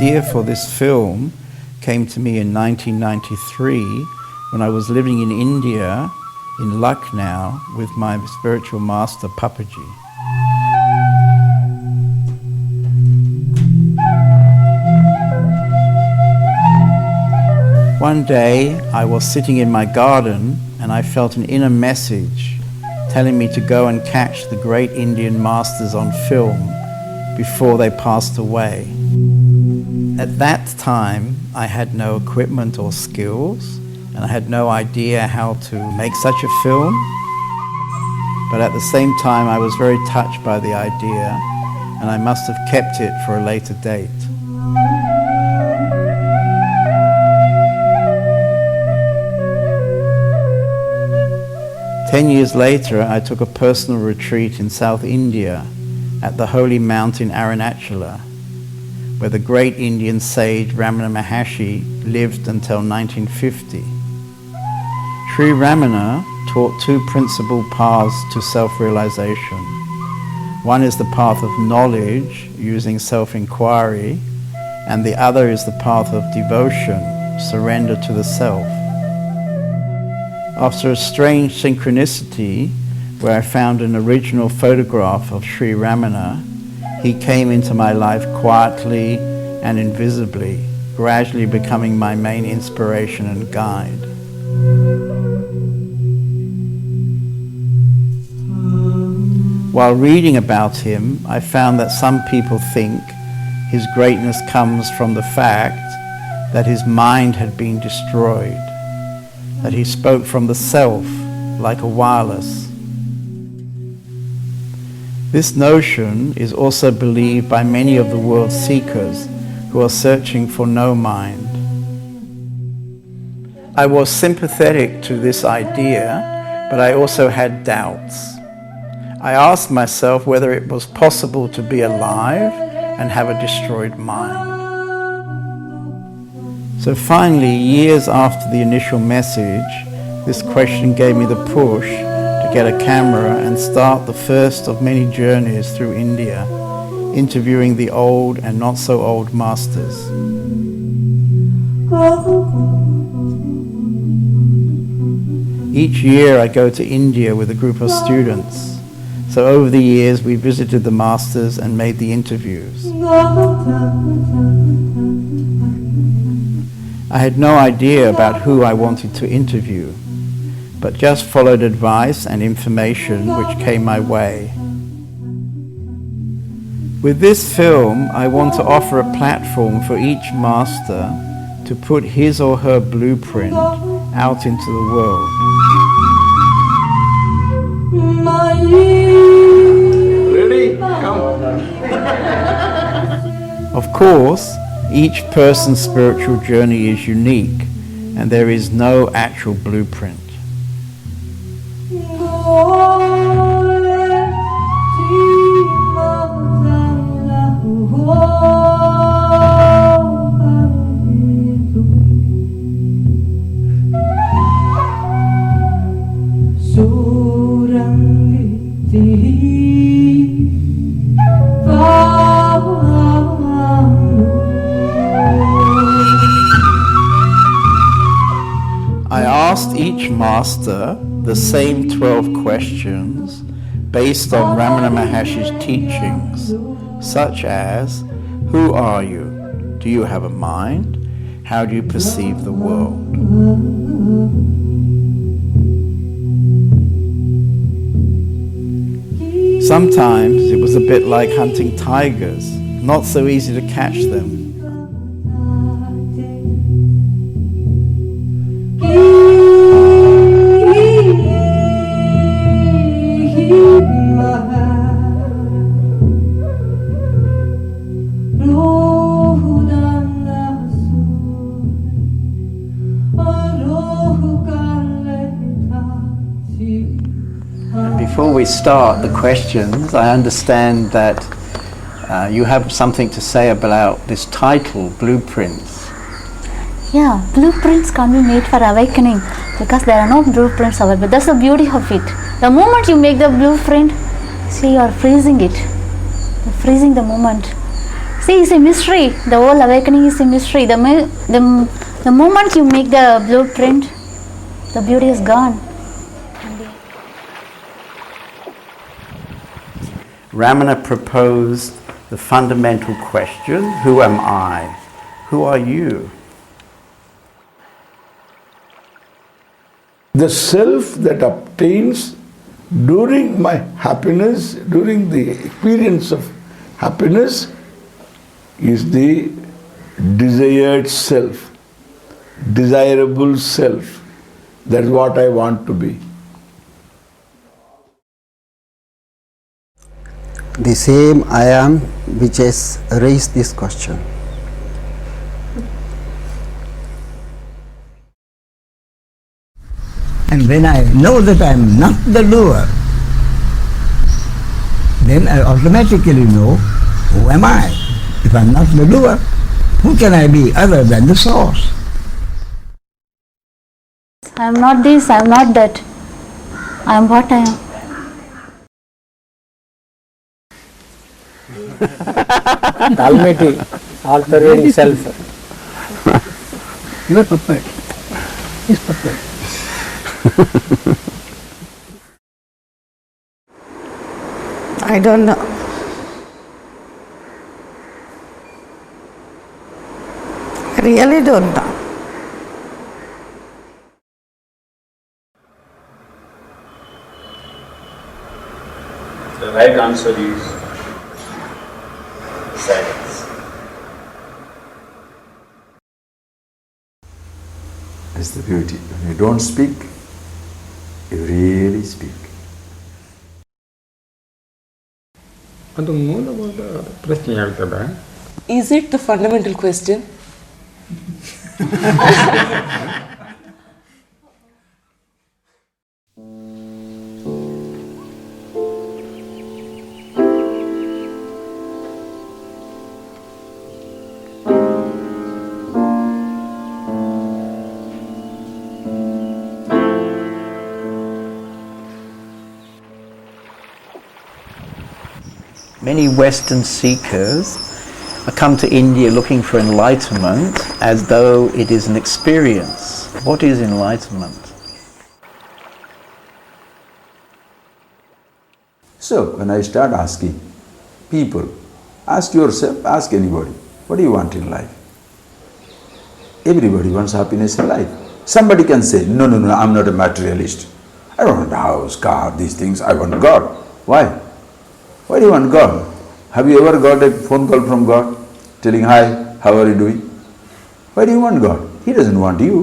idea for this film came to me in 1993 when I was living in India, in Lucknow, with my spiritual master Papaji. One day I was sitting in my garden and I felt an inner message telling me to go and catch the great Indian masters on film before they passed away. At that time I had no equipment or skills and I had no idea how to make such a film, but at the same time I was very touched by the idea and I must have kept it for a later date. Ten years later, I took a personal retreat in South India at the holy mountain Arunachala, where the great Indian sage Ramana Maharshi lived until 1950. Sri Ramana taught two principal paths to self-realization. One is the path of knowledge using self-inquiry, and the other is the path of devotion, surrender to the self. After a strange synchronicity, where I found an original photograph of Sri Ramana, he came into my life quietly and invisibly, gradually becoming my main inspiration and guide. While reading about him, I found that some people think his greatness comes from the fact that his mind had been destroyed, that he spoke from the self like a wireless. This notion is also believed by many of the world's seekers who are searching for no mind. I was sympathetic to this idea, but I also had doubts. I asked myself whether it was possible to be alive and have a destroyed mind. So finally, years after the initial message, this question gave me the push to get a camera and start the first of many journeys through India, interviewing the old and not so old masters. Each year I go to India with a group of students. So over the years we visited the masters and made the interviews. I had no idea about who I wanted to interview, but just followed advice and information which came my way. With this film, I want to offer a platform for each master to put his or her blueprint out into the world. Ready? Come. Of course, each person's spiritual journey is unique, and there is no actual blueprint. I asked each master the same 12 questions based on Ramana Maharshi's teachings, such as, who are you? Do you have a mind? How do you perceive the world? Sometimes it was a bit like hunting tigers, not so easy to catch them. Before we start the questions, I understand that you have something to say about this title, Blueprints. Yeah, blueprints can't be made for awakening because there are no blueprints available. That's the beauty of it. The moment you make the blueprint, see, you are freezing it. You're freezing the moment. See, it's a mystery. The whole awakening is a mystery. The moment you make the blueprint, the beauty is gone. Ramana proposed the fundamental question, who am I? Who are you? The self that obtains during my happiness, during the experience of happiness, is the desired self, desirable self. That's what I want to be. The same I am which has raised this question. And when I know that I am not the doer, then I automatically know who am I. If I am not the doer, who can I be other than the source? I am not this, I am not that. I am what I am. Almighty, all-pervading self. You are puppet. He is puppet. I don't know. I really don't know. The right answer is silence. That's the beauty. When you don't speak, you really speak. ಅದು ಮೂಲಭೂತ ಪ್ರಶ್ನೆ ಹೇಳ್ತದೆ. Is it the fundamental question? Many Western seekers come to India looking for enlightenment as though it is an experience. What is enlightenment? So, when I start asking people, ask yourself, ask anybody, what do you want in life? Everybody wants happiness in life. Somebody can say, no, I'm not a materialist. I don't want a house, car, these things, I want God. Why? Why do you want God? Have you ever got a phone call from God telling, hi, how are you doing? Why do you want God? He doesn't want you.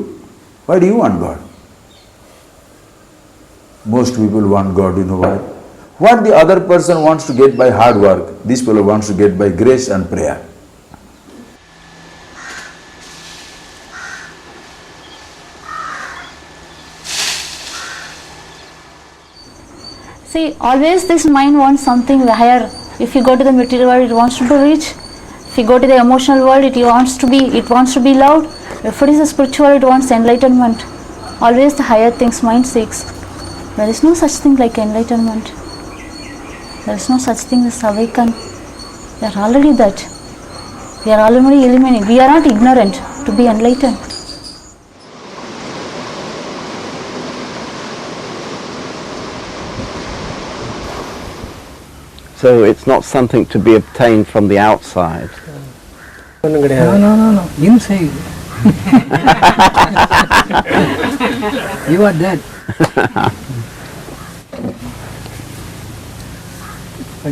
Why do you want God? Most people want God, you know why? What the other person wants to get by hard work, this fellow wants to get by grace and prayer. See, always this mind wants something higher. If you go to the material world, it wants to be rich. If you go to the emotional world, it wants to be loved. If it is a spiritual, it wants enlightenment. Always the higher things mind seeks. There is no such thing like enlightenment. There is no such thing as awaken. We are already that. We are already eliminated. We are not ignorant to be enlightened. So it's not something to be obtained from the outside. No. Inside. You are dead.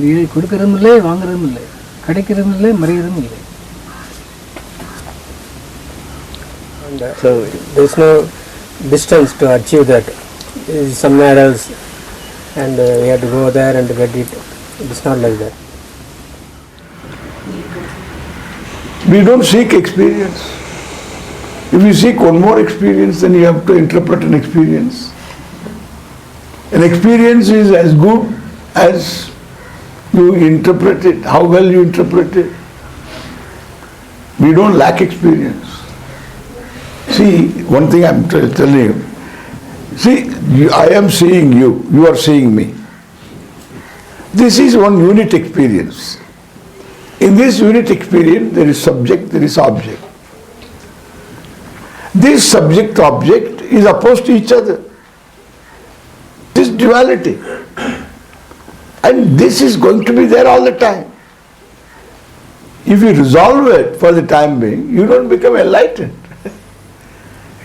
இது கொடுக்கறதும் இல்லை, வாங்குறதும் இல்லை, கிடைக்கிறதும் இல்லை, மறைகிறதும் இல்லை. So there is no distance to achieve that. It is somewhere else, and we have to go there and get it. It is not like that. We don't seek experience. If you seek one more experience, then you have to interpret an experience. An experience is as good as you interpret it, how well you interpret it. We don't lack experience. See, one thing I'm telling you. See, I am seeing you, you are seeing me. This is one unit experience. In this unit experience, there is subject, there is object. This subject-object is opposed to each other. This duality. And this is going to be there all the time. If you resolve it for the time being, you don't become enlightened.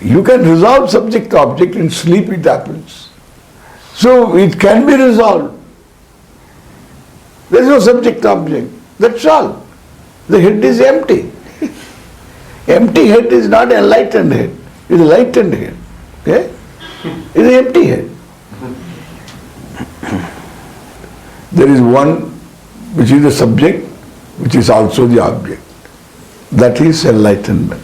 You can resolve subject-object, in sleep it happens. So it can be resolved. There is no subject-object. That's all. The head is empty. Empty head is not enlightened head. It is lightened head. Okay? It is empty head. There is one which is the subject, which is also the object. That is enlightenment.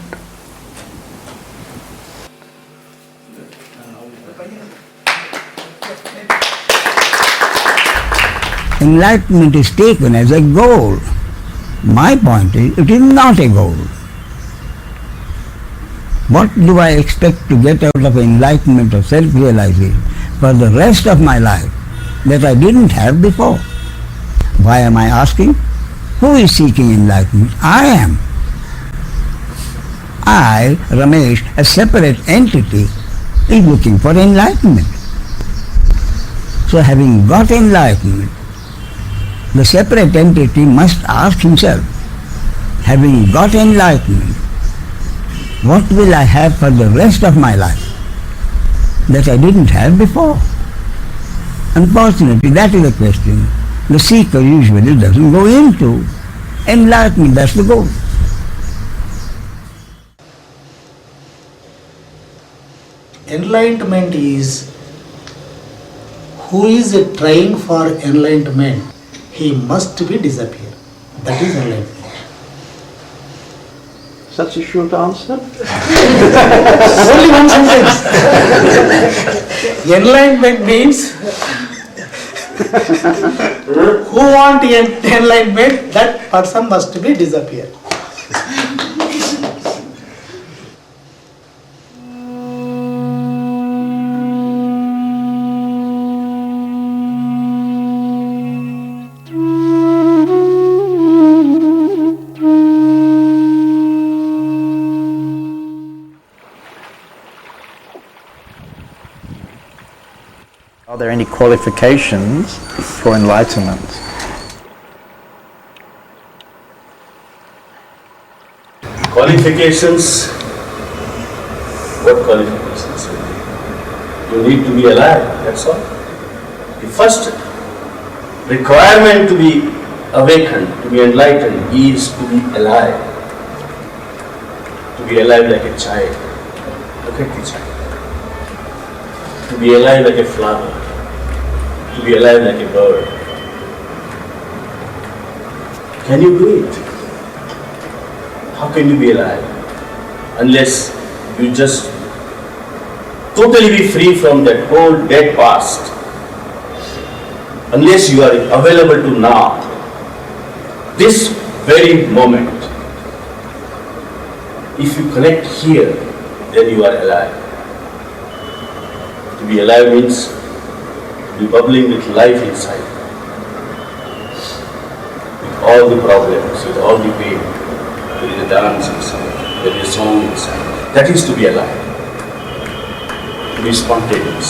Enlightenment is taken as a goal. My point is, it is not a goal. What do I expect to get out of enlightenment or self-realization for the rest of my life that I didn't have before? Why am I asking? Who is seeking enlightenment? I am. I, Ramesh, a separate entity, is looking for enlightenment. So having got enlightenment, the separate entity must ask himself, having got enlightenment, what will I have for the rest of my life that I didn't have before? Unfortunately, that is a question the seeker usually doesn't go into. Enlightenment, that's the goal. Enlightenment is, who is trying for enlightenment, he must be disappear. That is enlightenment. Such a short answer? Only one sentence. Enlightenment means who want enlightenment, that person must be disappear. Are there any qualifications for enlightenment? Qualifications? What qualifications? You need to be alive, that's all. The first requirement to be awakened, to be enlightened, is to be alive. To be alive like a child. Look at the child. To be alive like a flower. To be alive like a bird. Can you do it? How can you be alive? Unless you just totally be free from that whole dead past. Unless you are available to now. This very moment. If you connect here, then you are alive. To be alive means be bubbling with life inside. With all the problems, with all the pain. There is a dance inside. There is a song inside. That is to be alive. To be spontaneous.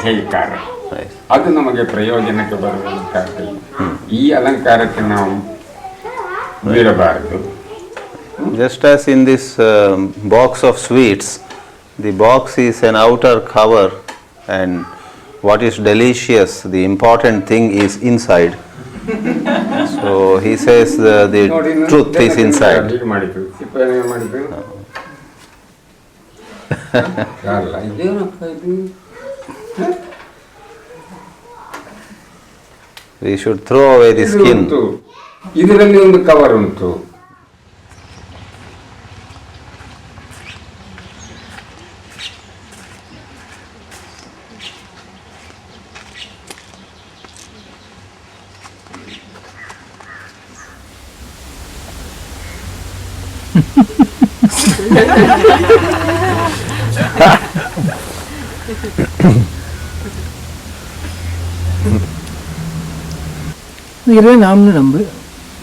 ಜೈಕಾರ ಅದು ನಮಗೆ ಪ್ರಯೋಜನಕ್ಕೆ ಬರುವಂತಹದ್ದು. ಈ ಅಲಂಕಾರಕ್ಕೆ ನಾವು ಬೀಳಬಾರದು. Just as in this box of sweets, the box is an outer cover and what is delicious, the important thing is inside. So he says the truth is inside. We should throw away the skin. ಇದರಲ್ಲಿ ಒಂದು cover ಉಂಟು. இறைவன் நாம்னு நம்பு,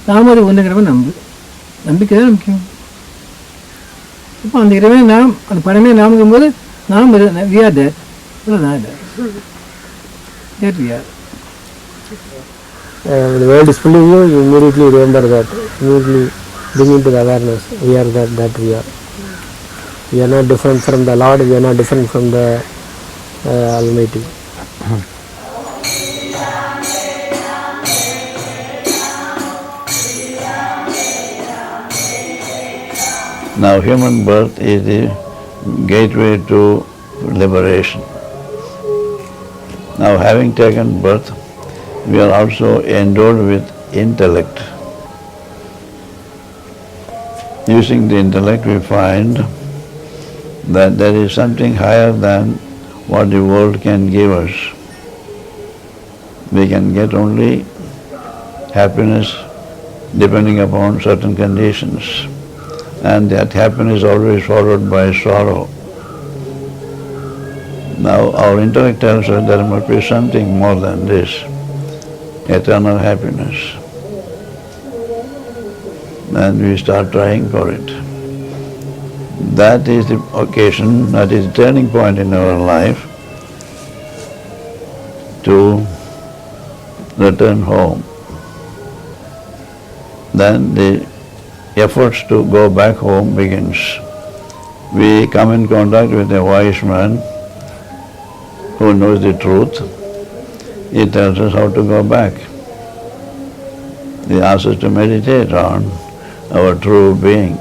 நாம அது ஒன்றுங்கிறவன் நம்பு. நம்பிக்கை தான் முக்கியம். இப்போ அந்த இறைவன் நாம், அந்த பணமே நாமுங்கும் போது நாம் we are there. That we are. When the world is pulling you, you immediately remember that. Immediately bring into the awareness. We are that we are. We are not different from the Lord. We are not different from the Almighty. Now human birth is the gateway to liberation. Now having taken birth, we are also endowed with intellect. Using the intellect we find that there is something higher than what the world can give us. We can get only happiness depending upon certain conditions. And that happiness is always followed by sorrow. Now our intellect tells us there must be something more than this, eternal happiness. And we start trying for it. That is the occasion, that is the turning point in our life to return home. Then the efforts to go back home begins. We come in contact with a wise man who knows the truth. He tells us how to go back. He asks us to meditate on our true being,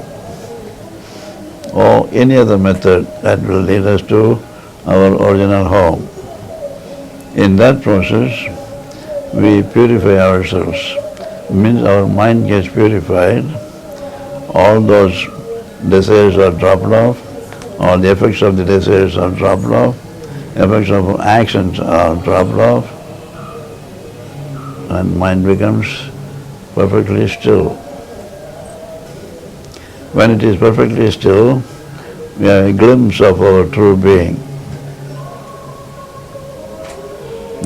or any other method that will lead us to our original home. In that process, we purify ourselves. Means our mind gets purified. All those desires are dropped off, all the effects of the desires are dropped off, effects of actions are dropped off, and mind becomes perfectly still. When it is perfectly still, we have a glimpse of our true being.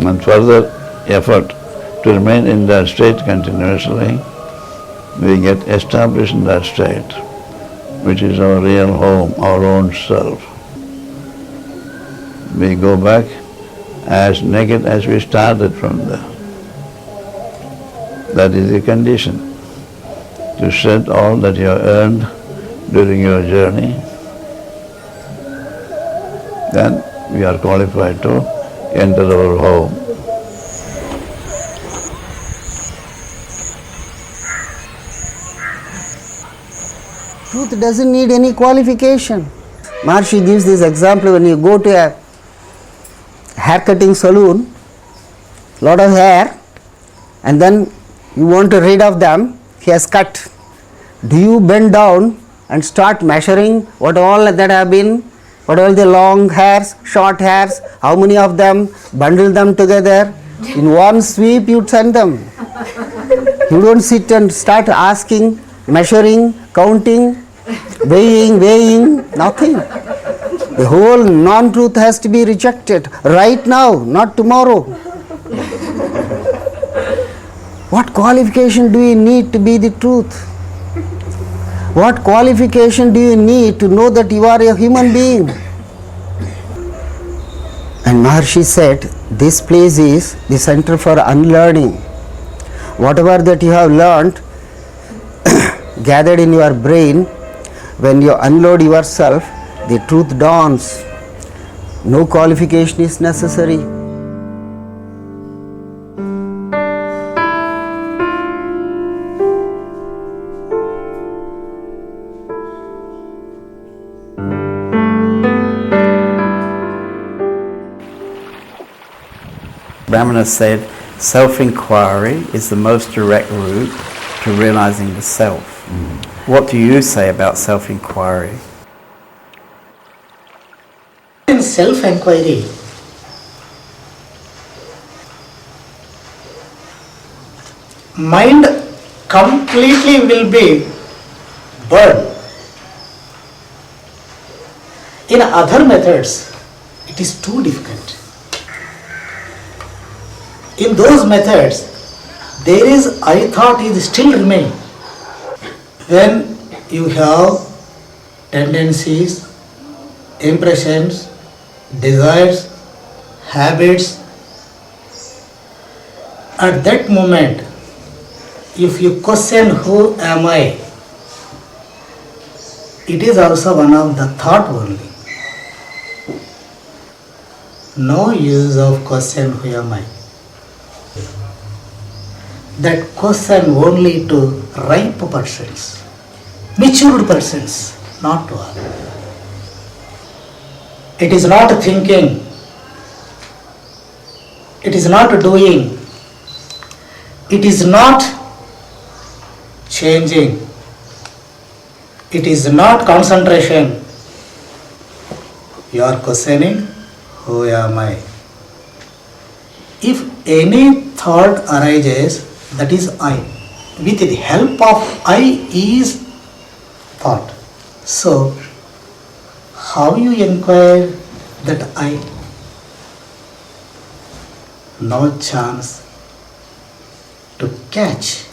And further effort to remain in that state continuously, we get established in that state, which is our real home, our own self. We go back as naked as we started from there. That is the condition, to shed all that you have earned during your journey. Then we are qualified to enter our home. Truth doesn't need any qualification. Maharshi gives this example when you go to a hair cutting salon, lot of hair, and then you want to rid of them, he has cut. Do you bend down and start measuring what all that have been, what all the long hairs, short hairs, how many of them, bundle them together, in one sweep you send them. You don't sit and start asking, measuring, counting, weighing, nothing. The whole non-truth has to be rejected right now, not tomorrow. What qualification do you need to be the truth? What qualification do you need to know that you are a human being? And Maharshi said, this place is the center for unlearning. Whatever that you have learned, gathered in your brain, when you unload yourself, the truth dawns. No qualification is necessary. Brahmana said, self-inquiry is the most direct route to realizing the self. What do you say about self-inquiry? In self-inquiry, mind completely will be burned In other methods, it is too difficult. In those methods, there is I thought is still remain. When you have tendencies, impressions, desires, habits, at that moment, if you question who am I, it is also one of the thought only. No use of question who am I. That question only to ripe persons, matured persons, not to all. It is not thinking, it is not doing, it is not changing, it is not concentration. You are questioning, who am I? If any thought arises, that is I. With the help of I is thought. So, how you inquire that I? No chance to catch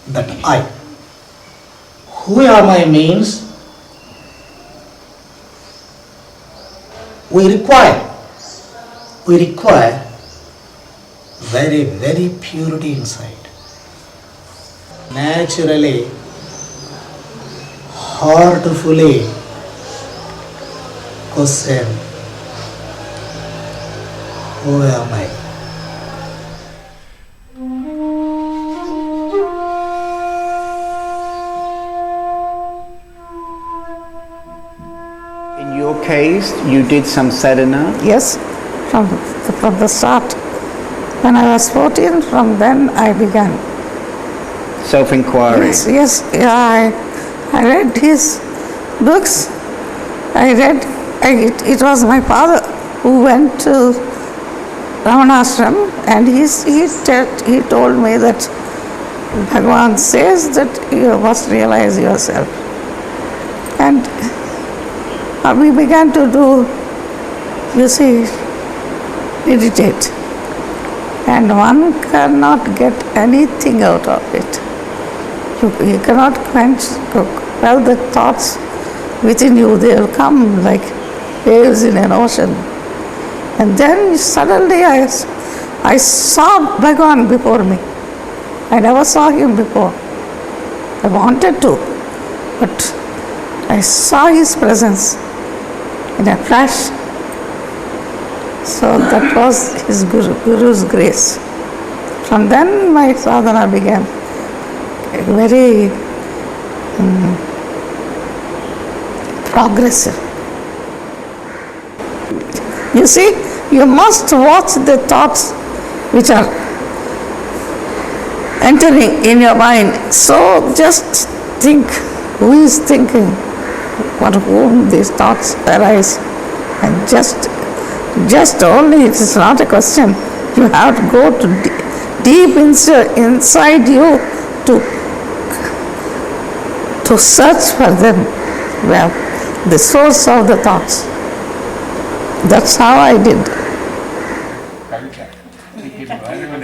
that I. Who am I means we require very, very purity inside. Naturally, heartfully question, who am I? In your case, you did some sadhana? Yes, from the start. When I was 14, from then I began. Self-inquiry? Yes, yeah, I read his books. It was my father who went to Ramanashram, and he told me that Bhagavan says that you must realize yourself. And we began to do, you see, meditate. And one cannot get anything out of it. You cannot quell the thoughts within you. They will come like waves in an ocean. And then suddenly I saw Bhagavan before me. I never saw him before. I wanted to, but I saw his presence in a flash. So that was his Guru's grace. From then my sadhana began very progressive. You see, you must watch the thoughts which are entering in your mind. So just think, who is thinking, for whom these thoughts arise, and just only, it is not a question. You have to go to deep inside you to search for them, well, the source of the thoughts. That's how I did. The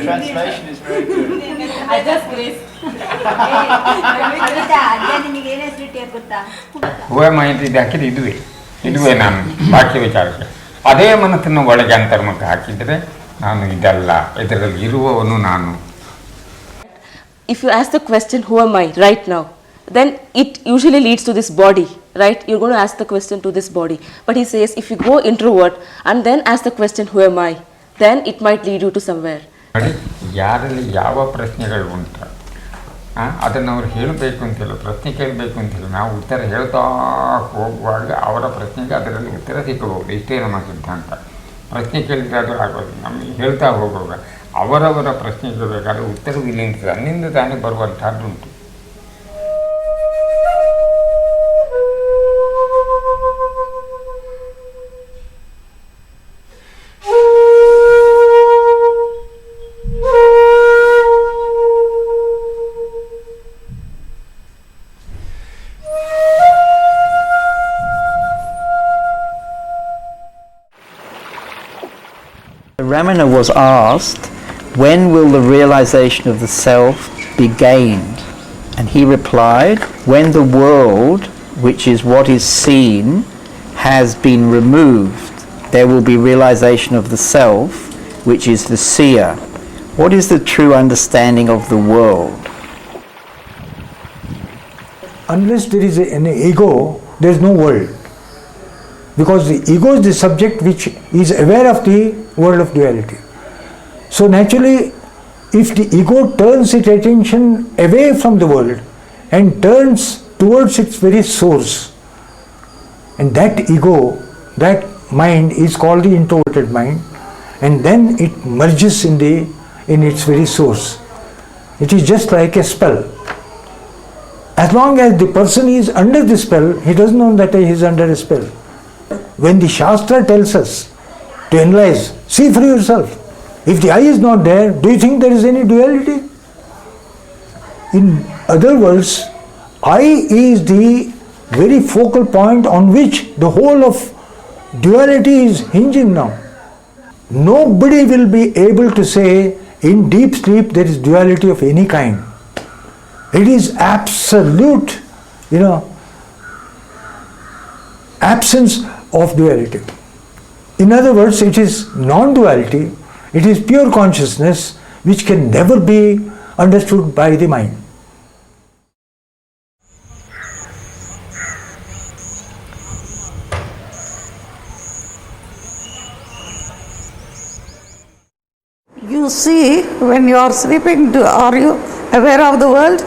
translation is very good. I just grace. ಹೂವ ಮಾಹಿತಿ ಇದು ಹಾಕಿದ್ರೆ ಇದುವೇ ನಾನು ಬಾಕಿ ವಿಚಾರಕ್ಕೆ ಅದೇ ಮನಸ್ಸನ್ನು ಒಳಗೆ ಅಂತರ್ಮುಖ ಹಾಕಿದರೆ ನಾನು ಇದಲ್ಲ, ಇದರಲ್ಲಿ ಇರುವವನು ನಾನು. If you ask the question, who am I right now, then it usually leads to this body, right? You're going to ask the question to this body. But he says, if you go introvert and then ask the question, who am I, then it might lead you to somewhere. ನೋಡಿ, ಯಾರಲ್ಲಿ ಯಾವ ಪ್ರಶ್ನೆಗಳು ಉಂಟು ಅದನ್ನು ಅವ್ರು ಹೇಳಬೇಕು ಅಂತಿಲ್ಲ, ಪ್ರಶ್ನೆ ಕೇಳಬೇಕು ಅಂತಿಲ್ಲ. ನಾವು ಉತ್ತರ ಹೇಳ್ತಾ ಹೋಗುವಾಗ ಅವರ ಪ್ರಶ್ನೆಗೆ ಅದರಲ್ಲಿ ಉತ್ತರ ಸಿಕ್ಕಬಹುದು. ಇಷ್ಟೇ ನಮ್ಮ ಸಿದ್ಧಾಂತ. ಪ್ರಶ್ನೆ ಕೇಳಿದ್ರೆ ಅದು ಆಗೋದು. ನಮಗೆ ಹೇಳ್ತಾ ಹೋಗುವಾಗ ಅವರವರ ಪ್ರಶ್ನೆಗೆ ಬೇಕಾದ್ರೆ ಉತ್ತರವಿಲ್ಲ ಅಂತ ಅನ್ನಿಂದ ತಾನೇ ಬರುವಂಥದ್ದುಂಟು. Ramana was asked, when will the realization of the self be gained? And he replied, when the world, which is what is seen, has been removed, there will be realization of the self, which is the seer. What is the true understanding of the world? Unless there is an ego, there is no world. Because the ego is the subject which is aware of the world of duality. So naturally, if the ego turns its attention away from the world and turns towards its very source, and that ego, that mind is called the introverted mind, and then it merges in its very source. It is just like a spell. As long as the person is under the spell, he doesn't know that he is under a spell. When the Shastra tells us to analyze, see for yourself. If the I is not there, do you think there is any duality? In other words, I is the very focal point on which the whole of duality is hinging now. Nobody will be able to say in deep sleep there is duality of any kind. It is absolute, absence of duality. In other words, it is non-duality, it is pure consciousness which can never be understood by the mind. You see, when you are sleeping, are you aware of the world?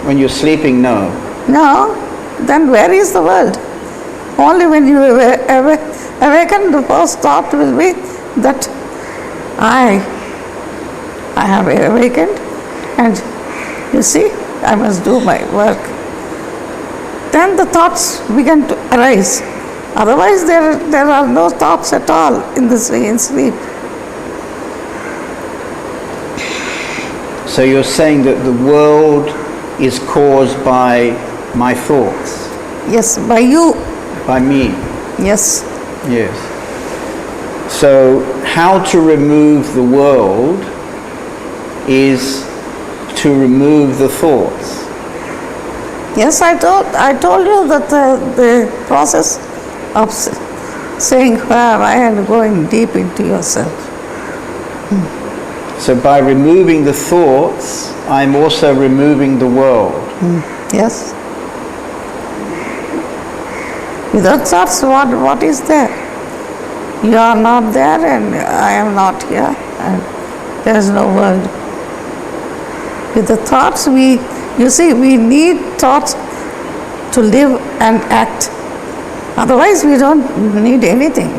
When you're sleeping, no. No. Then where is the world? Only when you awaken, the first thought will be that I have awakened, and you see, I must do my work. Then the thoughts begin to arise. Otherwise, there are no thoughts at all in sleep. So you're saying that the world is caused by my thoughts? Yes, by you. By me? Yes. Yes. So how to remove the world is to remove the thoughts? Yes, I told you that the process of saying where am I and going deep into yourself. So by removing the thoughts, I'm also removing the world. Yes. Without thoughts, what is there? You are not there and I am not here, and there is no world. With the thoughts, we need thoughts to live and act. Otherwise, we don't need anything.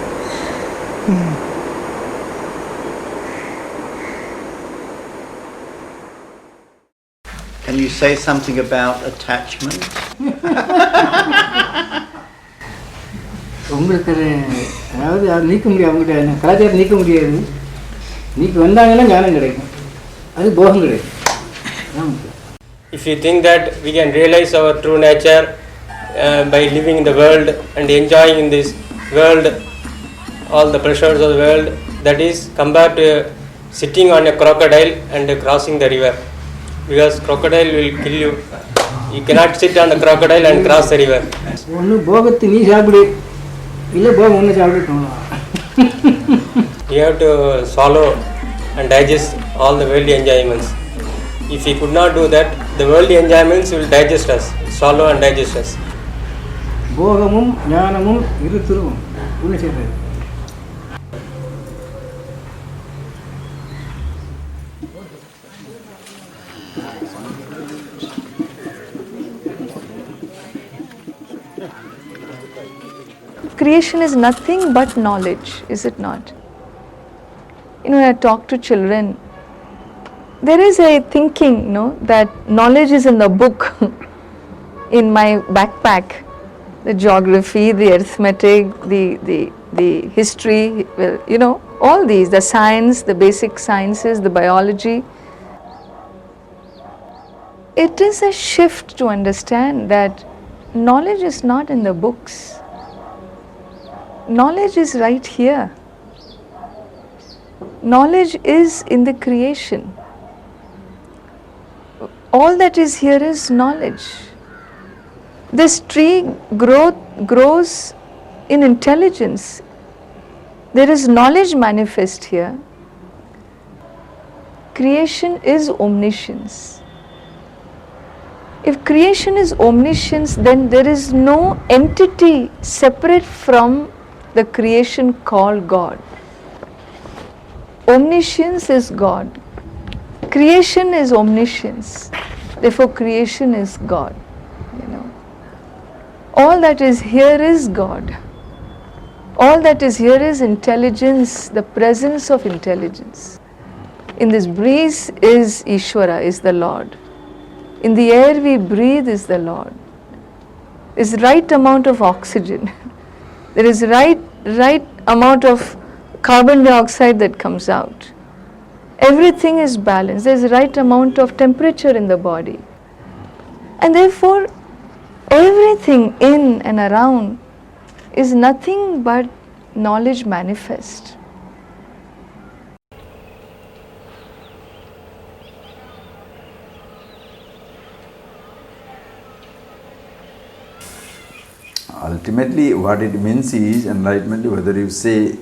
Can you say something about attachment? உங்களுக்கு அதாவது அது நீக்க முடியாது, அவங்ககிட்ட கலாச்சாரம் நீக்க முடியாது. நீக்கி வந்தாங்கன்னா ஞானம் கிடைக்கும், அது போகம் கிடைக்கும். If you think that we can realize our true nature by living in the world and enjoying in this world all the pleasures of the world, that is compared to sitting on a crocodile and crossing the river, because crocodile will kill you. You cannot sit on a crocodile and cross the river. ஒன்று போகத்தை நீ சாப்பிடு, இல்லை போகம் ஒன்று சாப்பிட்டு. You have to swallow and digest all the worldly enjoyments. If we could not do that, the worldly enjoyments will digest us, swallow and digest us. போகமும் ஞானமும் இரு திருவும் ஒன்று சேர்றது. Creation is nothing but knowledge, is it not? When I talk to children, there is a thinking, that knowledge is in the book, in my backpack, the geography, the arithmetic, the history, all these, the science, the basic sciences, the biology. It is a shift to understand that knowledge is not in the books. Knowledge is right here. knowledge is in the creation. All that is here is knowledge. This tree grows in intelligence. There is knowledge manifest here. Creation is omniscience. If creation is omniscience, then there is no entity separate from the creation called God. Omniscience is God. Creation is omniscience. Therefore, creation is God. All that is here is God. All that is here is intelligence, the presence of intelligence. In this breeze is Ishvara, is the Lord. In the air we breathe is the Lord. There is right amount of oxygen. There is right amount of carbon dioxide that comes out. Everything is balanced. There is right amount of temperature in the body. And therefore, everything in and around is nothing but knowledge manifest. Ultimately, what it means is enlightenment. Whether you say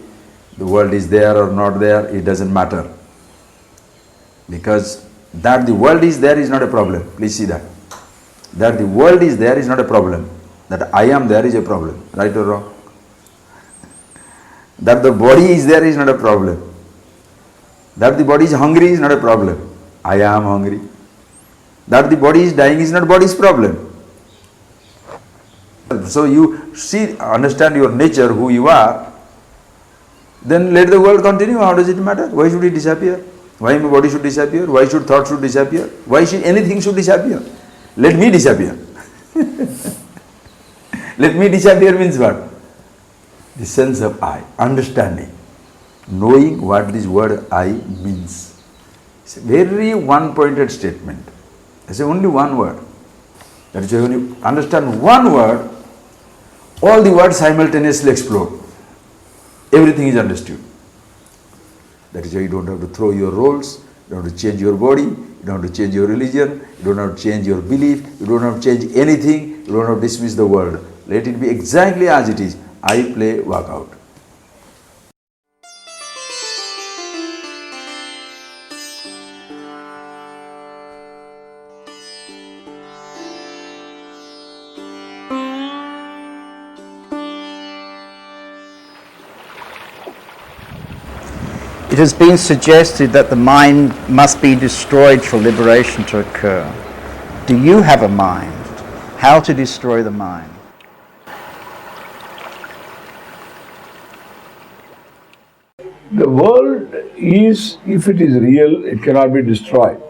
the world is there or not there, it doesn't matter. Because that the world is there is not a problem. Please see that. That the world is there is not a problem. That I am there is a problem. Right or wrong? That the body is there is not a problem. That the body is hungry is not a problem. I am hungry. That the body is dying is not body's problem. So you see, understand your nature, who you are, then let the world continue. How does it matter? Why should it disappear? Why my body should disappear? Why should thought should disappear? Why should anything should disappear? Let me disappear. Let me disappear means what? The sense of I, understanding, knowing what this word I means. It's a very one-pointed statement. It's only one word. That is why when you understand one word, all the words simultaneously explode. Everything is understood. That is why you don't have to throw your roles, you don't have to change your body, you don't have to change your religion, you don't have to change your belief, you don't have to change anything, you don't have to dismiss the world. Let it be exactly as it is. I play, work out. It has been suggested that the mind must be destroyed for liberation to occur. Do you have a mind? How to destroy the mind? The world is, if it is real, it cannot be destroyed.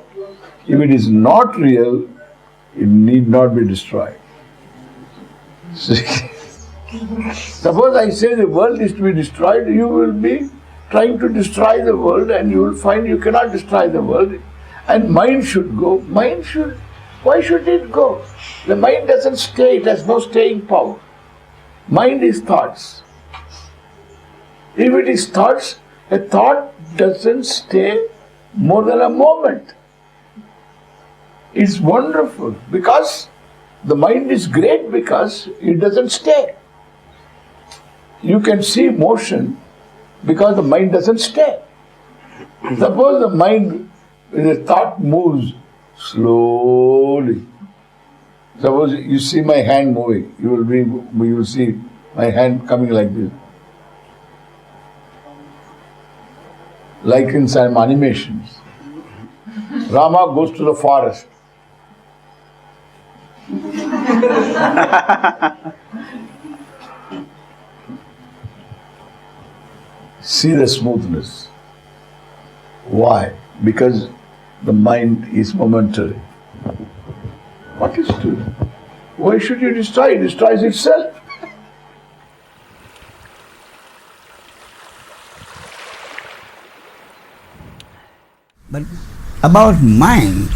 If it is not real, it need not be destroyed. Suppose I say the world is to be destroyed, you will be trying to destroy the world and you will find you cannot destroy the world. And mind should go. Why should it go? The mind doesn't stay, it has no staying power. Mind is thoughts. If it is thoughts, a thought doesn't stay more than a moment. It's wonderful because the mind is great because it doesn't stay. You can see motion because the mind doesn't stay. Suppose the mind, the thought moves slowly. Suppose you see my hand moving, you will see my hand coming like this. Like in some animations. Rama goes to the forest. See the smoothness. Why? Because the mind is momentary. What is to? Why should you destroy? It destroys itself. But about mind,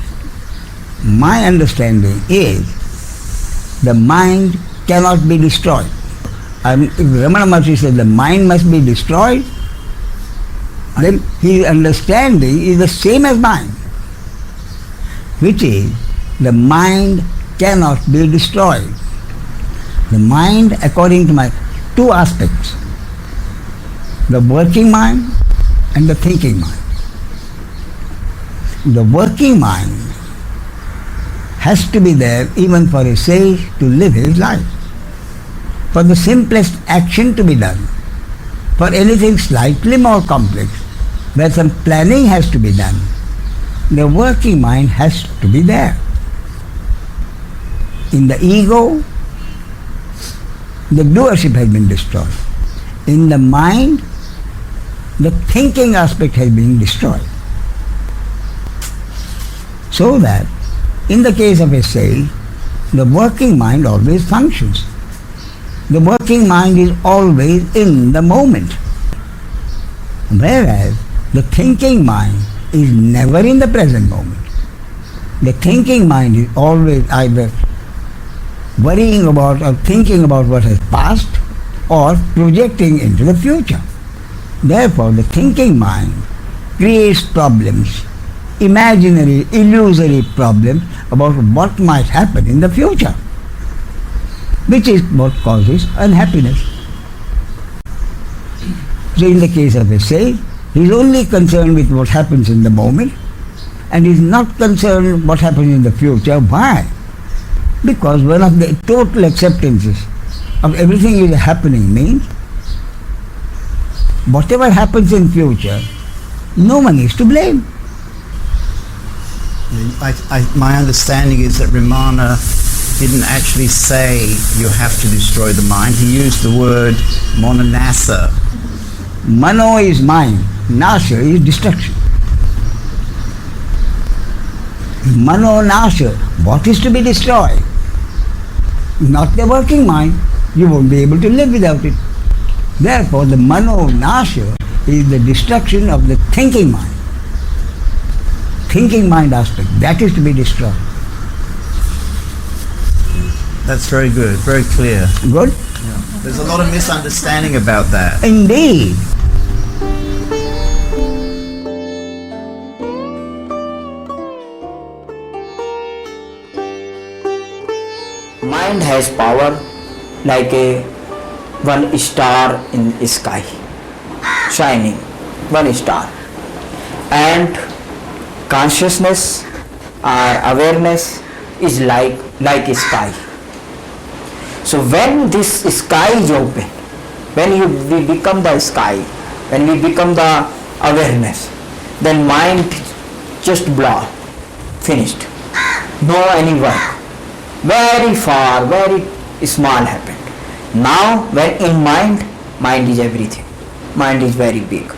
my understanding is the mind cannot be destroyed. If Ramana Maharshi said the mind must be destroyed, then his understanding is the same as mine, which is the mind cannot be destroyed. The mind, according to my two aspects, the working mind and the thinking mind. The working mind has to be there even for a sage to live his life, for the simplest action to be done, for anything slightly more complex, where some planning has to be done. The working mind has to be there. In the ego, the doership has been destroyed. In the mind, the thinking aspect has been destroyed. So that, in the case of a sage, the working mind always functions. The working mind is always in the moment. Whereas the thinking mind is never in the present moment. The thinking mind is always either worrying about or thinking about what has passed or projecting into the future. Therefore, the thinking mind creates problems, imaginary, illusory problems about what might happen in the future, which is what causes unhappiness. So in the case of a sage, he is only concerned with what happens in the moment and is not concerned what happens in the future. Why? Because one of the total acceptances of everything is happening means whatever happens in future, no one is to blame. My understanding is that Ramana didn't actually say you have to destroy the mind. He used the word mononasa. Mano is mind, nasa is destruction. Mano nasa, what is to be destroyed? Not the working mind. You won't be able to live without it. Therefore, the mano nasa is the destruction of the thinking mind. Thinking mind aspect, that is to be destroyed. That's very good, very clear. Good? Yeah. There's a lot of misunderstanding about that. Indeed. Mind has power like one star in the sky, shining, one star. And consciousness or awareness is like a sky. So when this sky is open, when we become the sky, when we become the awareness, then mind just blow, finished. No any work. Very far, very small happened. Now when in mind is everything. Mind is very big.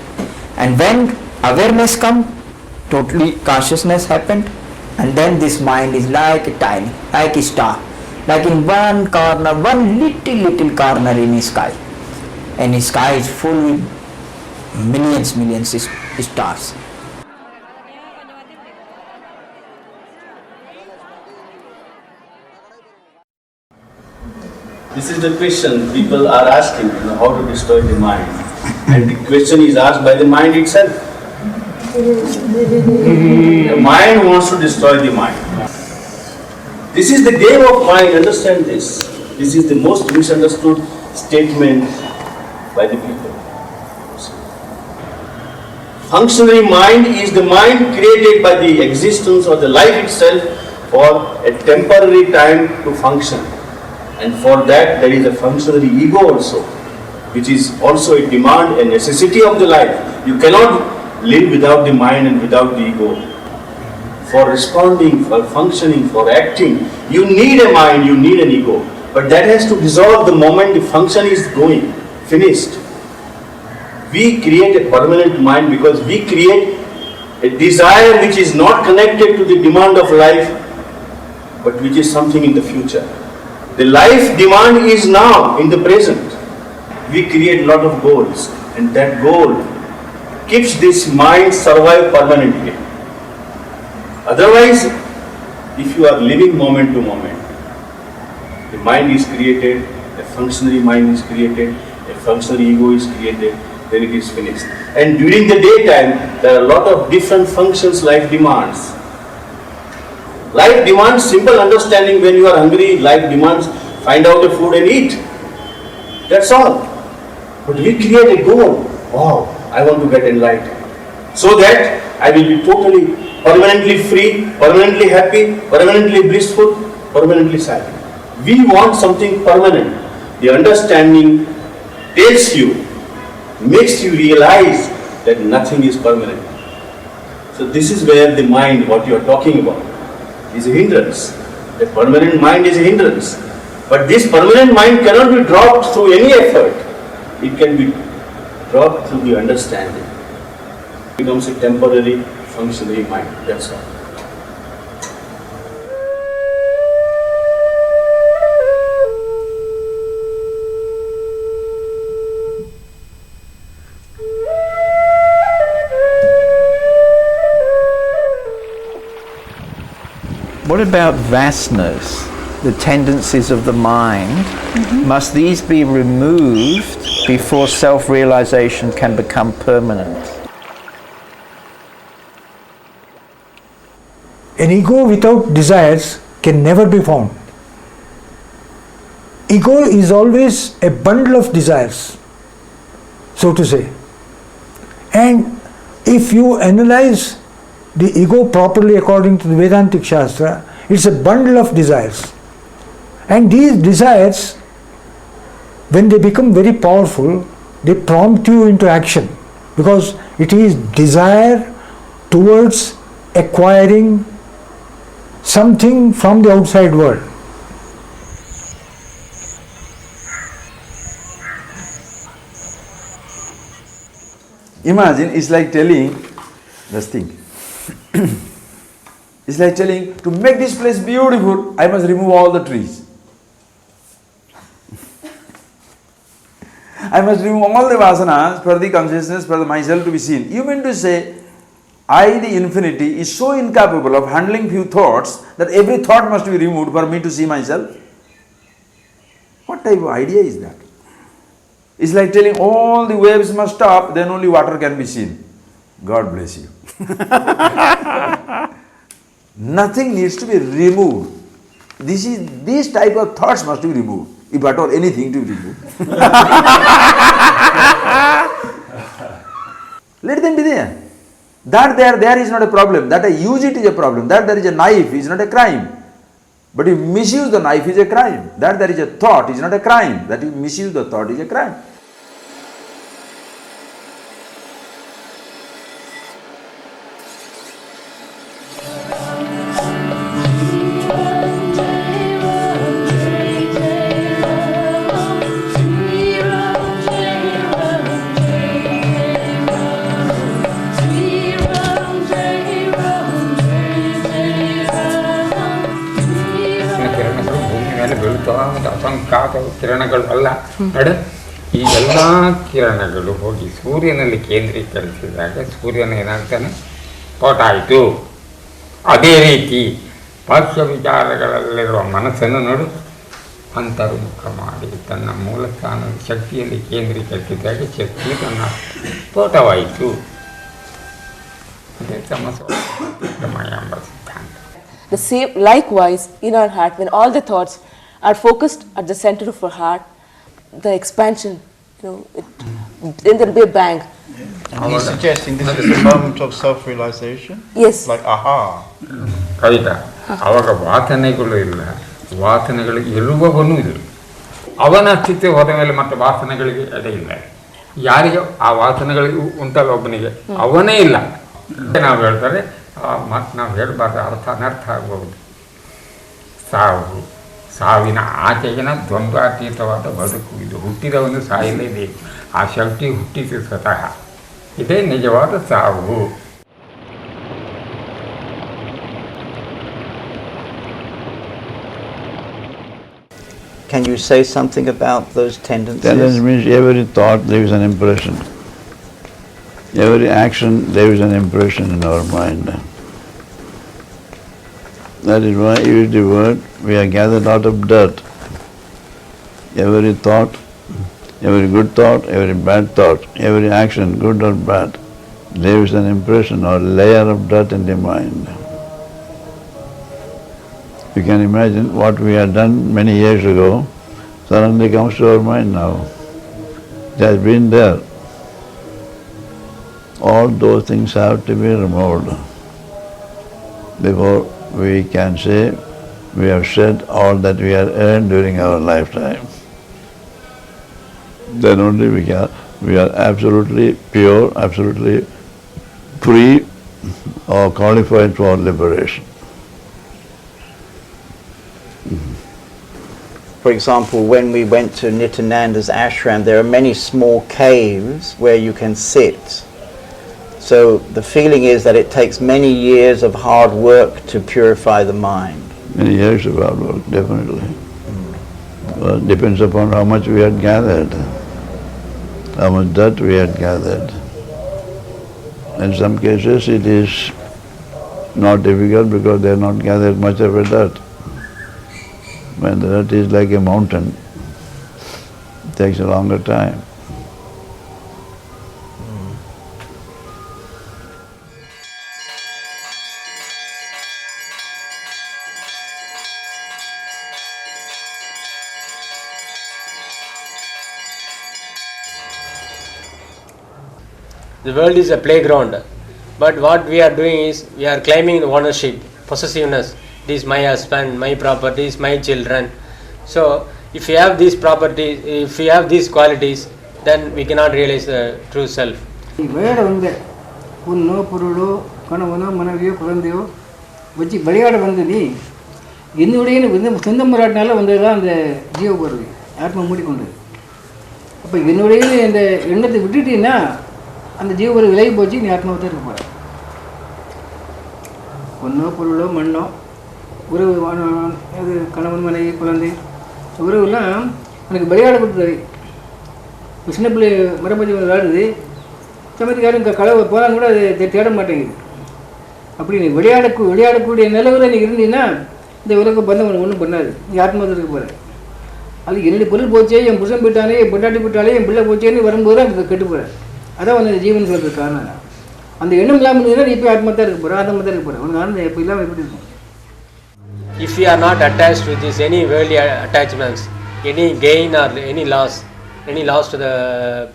And when awareness come, totally consciousness happened, and then this mind is like a tiny, like a star, like in one corner, one little corner in the sky. And the sky is full with millions stars. This is the question people are asking, how to destroy the mind. And the question is asked by the mind itself. The mind wants to destroy the mind. This is the game of mind, understand this. This is the most misunderstood statement by the people. Functionary mind is the mind created by the existence or the life itself for a temporary time to function. And for that there is a functionary ego also, which is also a demand, a necessity of the life. You cannot live without the mind and without the ego. For responding, for functioning, for acting, you need a mind, you need an ego. But that has to dissolve the moment the function is going, finished. We create a permanent mind because we create a desire which is not connected to the demand of life, but which is something in the future. The life demand is now, in the present. We create a lot of goals, and that goal keeps this mind survive permanently. Otherwise, if you are living moment to moment, the mind is created, a functionary mind is created, a functionary ego is created, then it is finished. And during the daytime, there are a lot of different functions life demands. Life demands simple understanding. When you are hungry, life demands find out the food and eat. That's all. But we create a goal. Wow, I want to get enlightened. So that I will be totally, permanently free, permanently happy, permanently blissful, permanently silent. We want something permanent. The understanding tells you, makes you realize that nothing is permanent. So this is where the mind, what you are talking about, is a hindrance. The permanent mind is a hindrance. But this permanent mind cannot be dropped through any effort. It can be dropped through the understanding. It becomes a temporary functionary mind. That's all. What about vasanas, the tendencies of the mind? Must these be removed before self-realization can become permanent? An ego without desires can never be found. Ego is always a bundle of desires, so to say. And if you analyze the ego properly according to the Vedantic Shastra, it's a bundle of desires. And these desires, when they become very powerful, they prompt you into action, because it is desire towards acquiring something from the outside world. Imagine, it's like telling, just think, it's like telling, to make this place beautiful, I must remove all the trees. I must remove all the vasanas for the consciousness, for the myself to be seen. You mean to say, I, the infinity, is so incapable of handling few thoughts that every thought must be removed for me to see myself? What type of idea is that? It's like telling all the waves must stop, then only water can be seen. God bless you. Nothing needs to be removed. These type of thoughts must be removed, if at all anything to be removed. Let them be there. That there is not a problem. That I use it is a problem. That there is a knife is not a crime. But if you misuse the knife is a crime. That there is a thought is not a crime. That you misuse the thought is a crime. ಅಸಂಖ್ಯಾತ ಕಿರಣಗಳು ಅಲ್ಲ ನಡೆ ಈ ಎಲ್ಲ ಕಿರಣಗಳು ಹೋಗಿ ಸೂರ್ಯನಲ್ಲಿ ಕೇಂದ್ರೀಕರಿಸಿದಾಗ ಸೂರ್ಯನ ಏನಾಗ್ತಾನೆ ಸ್ಫೋಟಾಯಿತು. ಅದೇ ರೀತಿ ಬಾಹ್ಯ ವಿಚಾರಗಳಲ್ಲಿರುವ ಮನಸ್ಸನ್ನು ನೋಡು ಅಂತರ್ಮುಖ ಮಾಡಿ ತನ್ನ ಮೂಲ ಸ್ಥಾನದ ಶಕ್ತಿಯಲ್ಲಿ ಕೇಂದ್ರೀಕರಿಸಿದಾಗ ಶಕ್ತಿ ತನ್ನ ಸ್ಫೋಟವಾಯಿತು. ಅದೇ ಸಮಸ್ಯೆ ಎಂಬ ಸಿದ್ಧಾಂತ. The same, likewise, in our heart, when all the thoughts are focused at the center of our heart, the expansion, then there will be a bang. And he's suggesting this is a moment of self-realization? Yes. Like aha. Kavita, ಆವಾಗ ವಾಸನೆಗಳು ಇಲ್ಲ, ವಾಸನೆಗಳು ಇರುವವನು ಇಲ್ಲ. ಅವನ ಅಸ್ತಿತ್ವ ಹೋದ ಮೇಲೆ ಮತ್ತೆ ವಾಸನೆಗಳಿಗೆ ಎಡೆ ಇಲ್ಲ. ಯಾರಿಗೆ ಆ ವಾಸನೆಗಳಿಗೆ ಉಂಟಲ್ಲ ಒಬ್ಬನಿಗೆ ಅವನೇ ಇಲ್ಲ. ನಾವು ಹೇಳ್ತಾರೆ ಮತ್ತು ನಾವು ಹೇಳಬಾರ್ದು, ಅನರ್ಥ ಆಗ್ಬೋದು. ಸಾವಿನ ಆಚೆಗಿನ ದ್ವಂದ್ವಾತೀತವಾದ ಬದುಕು ಇದು. ಹುಟ್ಟಿದವನು ಸಾಯಲೇಬೇಕು, ಆ ಶಕ್ತಿ ಹುಟ್ಟಿಸಿ ಸ್ವತಃ. ಇದೇ ನಿಜವಾದ ಸಾವು. Can you say something about those tendencies? Tendency means every thought leaves an impression. Every action leaves an impression in our mind. That is why you use the word, we are gathered out of dirt. Every thought Every good thought, every bad thought, every action, good or bad, leaves an impression or layer of dirt in the mind. You can imagine what we had done many years ago suddenly comes to our mind now. It has been there. All those things have to be removed before we can say we have shed all that we have earned during our lifetime. Then only we are absolutely pure, absolutely free or qualified for liberation. For example, when we went to Nityananda's ashram, there are many small caves where you can sit. So the feeling is that it takes many years of hard work to purify the mind. Many years of hard work, definitely. Well, it depends upon how much we had gathered, how much dirt we had gathered. In some cases it is not difficult because they have not gathered much of a dirt. When the dirt is like a mountain, it takes a longer time. The world is a playground, but what we are doing is we are claiming the ownership, possessiveness. This is my husband, my properties, my children. So if you have these properties, if you have these qualities, then we cannot realize the true self. விளையாட வந்த பொண்ணோ பொருளோ கணவனோ மனைவியோ குழந்தையோ வச்சு விளையாட வந்து நீ என்னுடைய சொந்த முறாட்டினால வந்தது தான் அந்த ஜீவ பொருள் ஆத்மா மூடிக்கொண்டது. அப்போ என்னுடைய இந்த எண்ணத்தை விட்டுட்டீங்கன்னா அந்த ஜீவ பொருள் விலகி போச்சு, நீ ஆத்மாவை தான் இருக்க போகிற. பொண்ணோ பொருளோ மண்ணோ உறவு, அது கணவன் மனைவி குழந்தை உறவுலாம் எனக்கு விளையாட கொடுத்தது. சின்ன பிள்ளை மரப்பஞ்சி விளையாடுது, சமயத்துக்காரன் கலவை போனால் கூட அது தேட மாட்டேங்குது. அப்படி நீ விளையாடக்கூடிய நிலவில் நீ இருந்தீங்கன்னா இந்த உலக பந்தம் ஒன்றும் பண்ணாது, நீ ஆத்மாவில் இருக்க போகிற. அது என்னுடைய பொருள் போச்சே, என் புருஷன் போயிட்டானே, என் பொண்டாட்டி போயிட்டாலே, என் பிள்ளை போச்சேன்னு வரும்போது அது கெட்டு போகிற. அதான் வந்து ஜீவன் சொல்கிறது காரணம். அந்த எண்ணம் இல்லாமல் இருந்ததுன்னா நீ இப்போ ஆத்மா தான் இருக்க போகிற, ஆத்மா தான் இருக்க போகிற. உனக்கு ஆனந்தம் எப்போ இல்லாமல் எப்படி இருக்கும்? If we are not attached with this any worldly attachments, any gain or any loss to the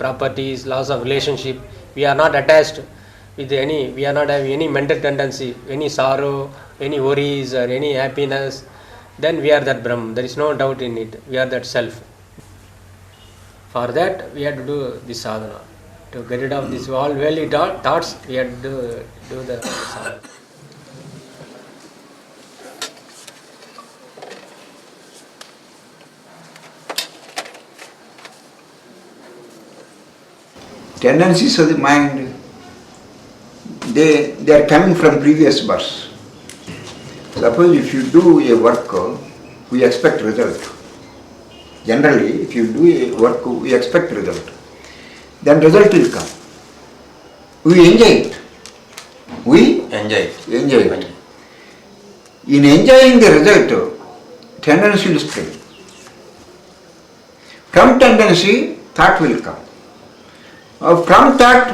properties, loss of relationship, we are not attached with any, we are not having any mental tendency, any sorrow, any worries or any happiness, then we are that Brahman. There is no doubt in it. We are that self. For that we have to do this sadhana. To get rid of these all worldly thoughts, we have to do the sadhana. Tendencies of the mind, they are coming from previous births. Suppose if you do a work, we expect result. Generally, if you do a work, we expect result. Then result will come. We enjoy it. We enjoy it. In enjoying the result, tendency will spring. From tendency, thought will come. From thought,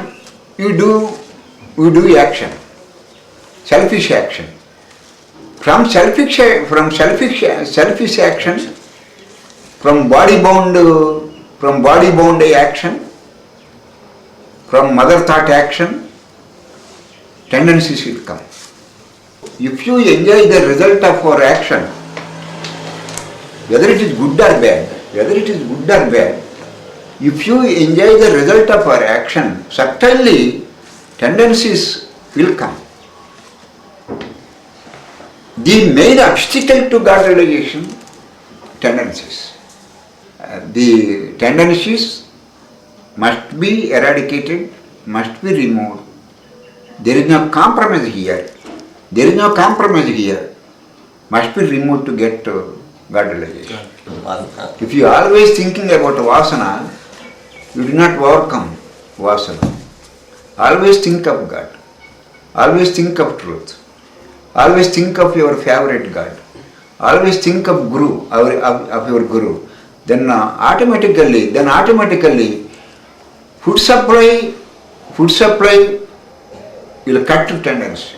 we do action, selfish action. From selfish action, from body bound action, from mother thought action, tendencies will come. If you enjoy the result of our action, whether it is good or bad, if you enjoy the result of our action, certainly tendencies will come. The main obstacle to God realization, tendencies. The tendencies must be eradicated, must be removed. There is no compromise here. Must be removed to get God realization. If you are always thinking about vasana, you do not overcome vasana. Always think of God. Always think of truth. Always think of your favorite God. Always think of Guru, of your Guru. then automatically food supply will cut to tendency.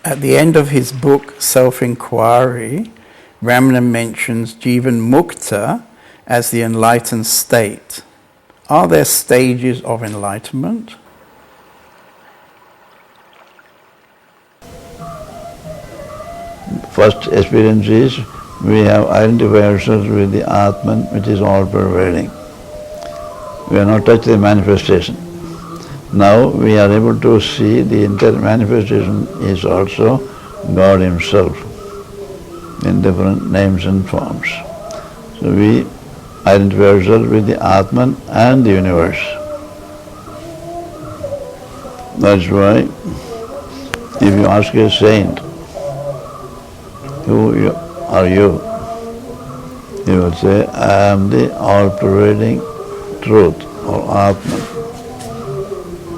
At the end of his book, Self-Inquiry, Ramana mentions Jivan Mukta as the enlightened state. Are there stages of enlightenment? First experience is we have identified ourselves with the Atman, which is all pervading. We have not touched the manifestation. Now we are able to see the entire manifestation is also God Himself in different names and forms. So we identify ourselves with the Atman and the universe. That's why if you ask a saint, who are you? He will say, I am the all-pervading truth or Atman.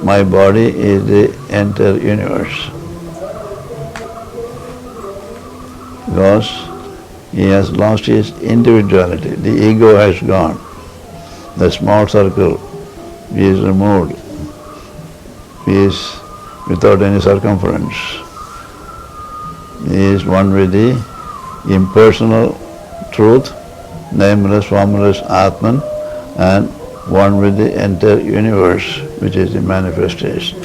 My body is the entire universe. Because he has lost his individuality. The ego has gone. The small circle is removed. He is without any circumference. He is one with the impersonal truth, nameless, formless Atman, and one with the entire universe, which is the manifestation.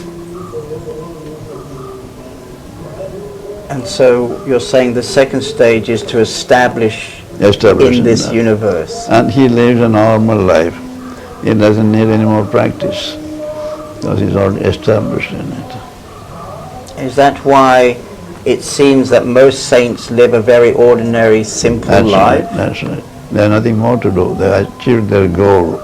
And so you're saying the second stage is to establish in this universe. And he lives a normal life. He doesn't need any more practice because he's already established in it. Is that why it seems that most saints live a very ordinary, simple life? That's right. They have nothing more to do. They achieved their goal.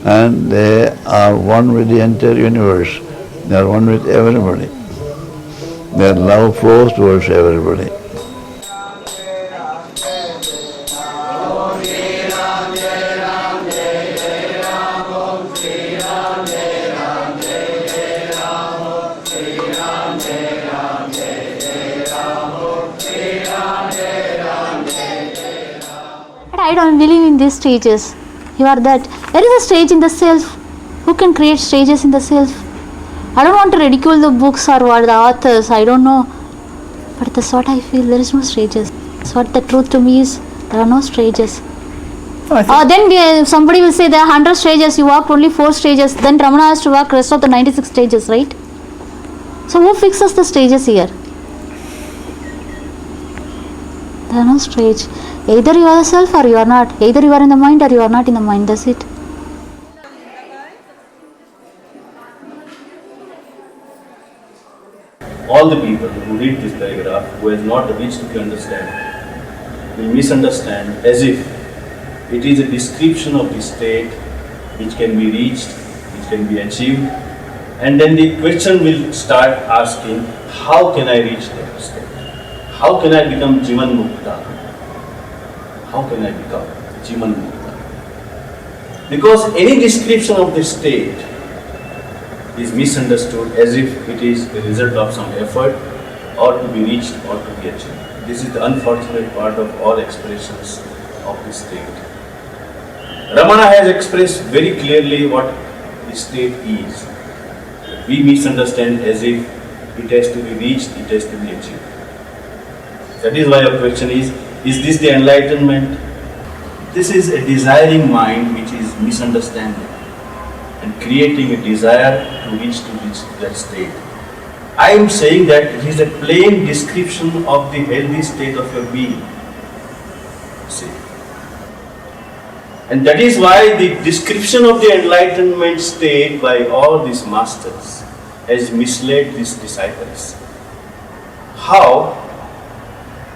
And they are one with the entire universe. They are one with everybody. Their love flows towards everybody. But I don't believe in these stages. You are that. There is a stage in the self. Who can create stages in the self? I don't want to ridicule the books or what the authors, I don't know. But that's what I feel, there is no stages. That's what the truth to me is, there are no stages. Then somebody will say there are 100 stages, you walked only 4 stages, then Ramana has to walk rest of the 96 stages, right? So who fixes the stages here? There are no stage. Either you are the self or you are not. Either you are in the mind or you are not in the mind, that's it. All the people who read this paragraph, who has not reached to understand, will misunderstand as if it is a description of the state which can be reached, which can be achieved, and then the question will start asking, how can I reach that state? How can I become Jivan Mukta? How can I become Jivan Mukta? Because any description of the state is misunderstood as if it is the result of some effort or to be reached or to be achieved. This is the unfortunate part of all expressions of the state. Ramana has expressed very clearly what the state is. We misunderstand as if it has to be reached, it has to be achieved. That is why our question is this the enlightenment? This is a desiring mind which is misunderstanding and creating a desire to reach that state. I am saying that it is a plain description of the healthy state of your being. See. And that is why the description of the enlightenment state by all these masters has misled these disciples. How?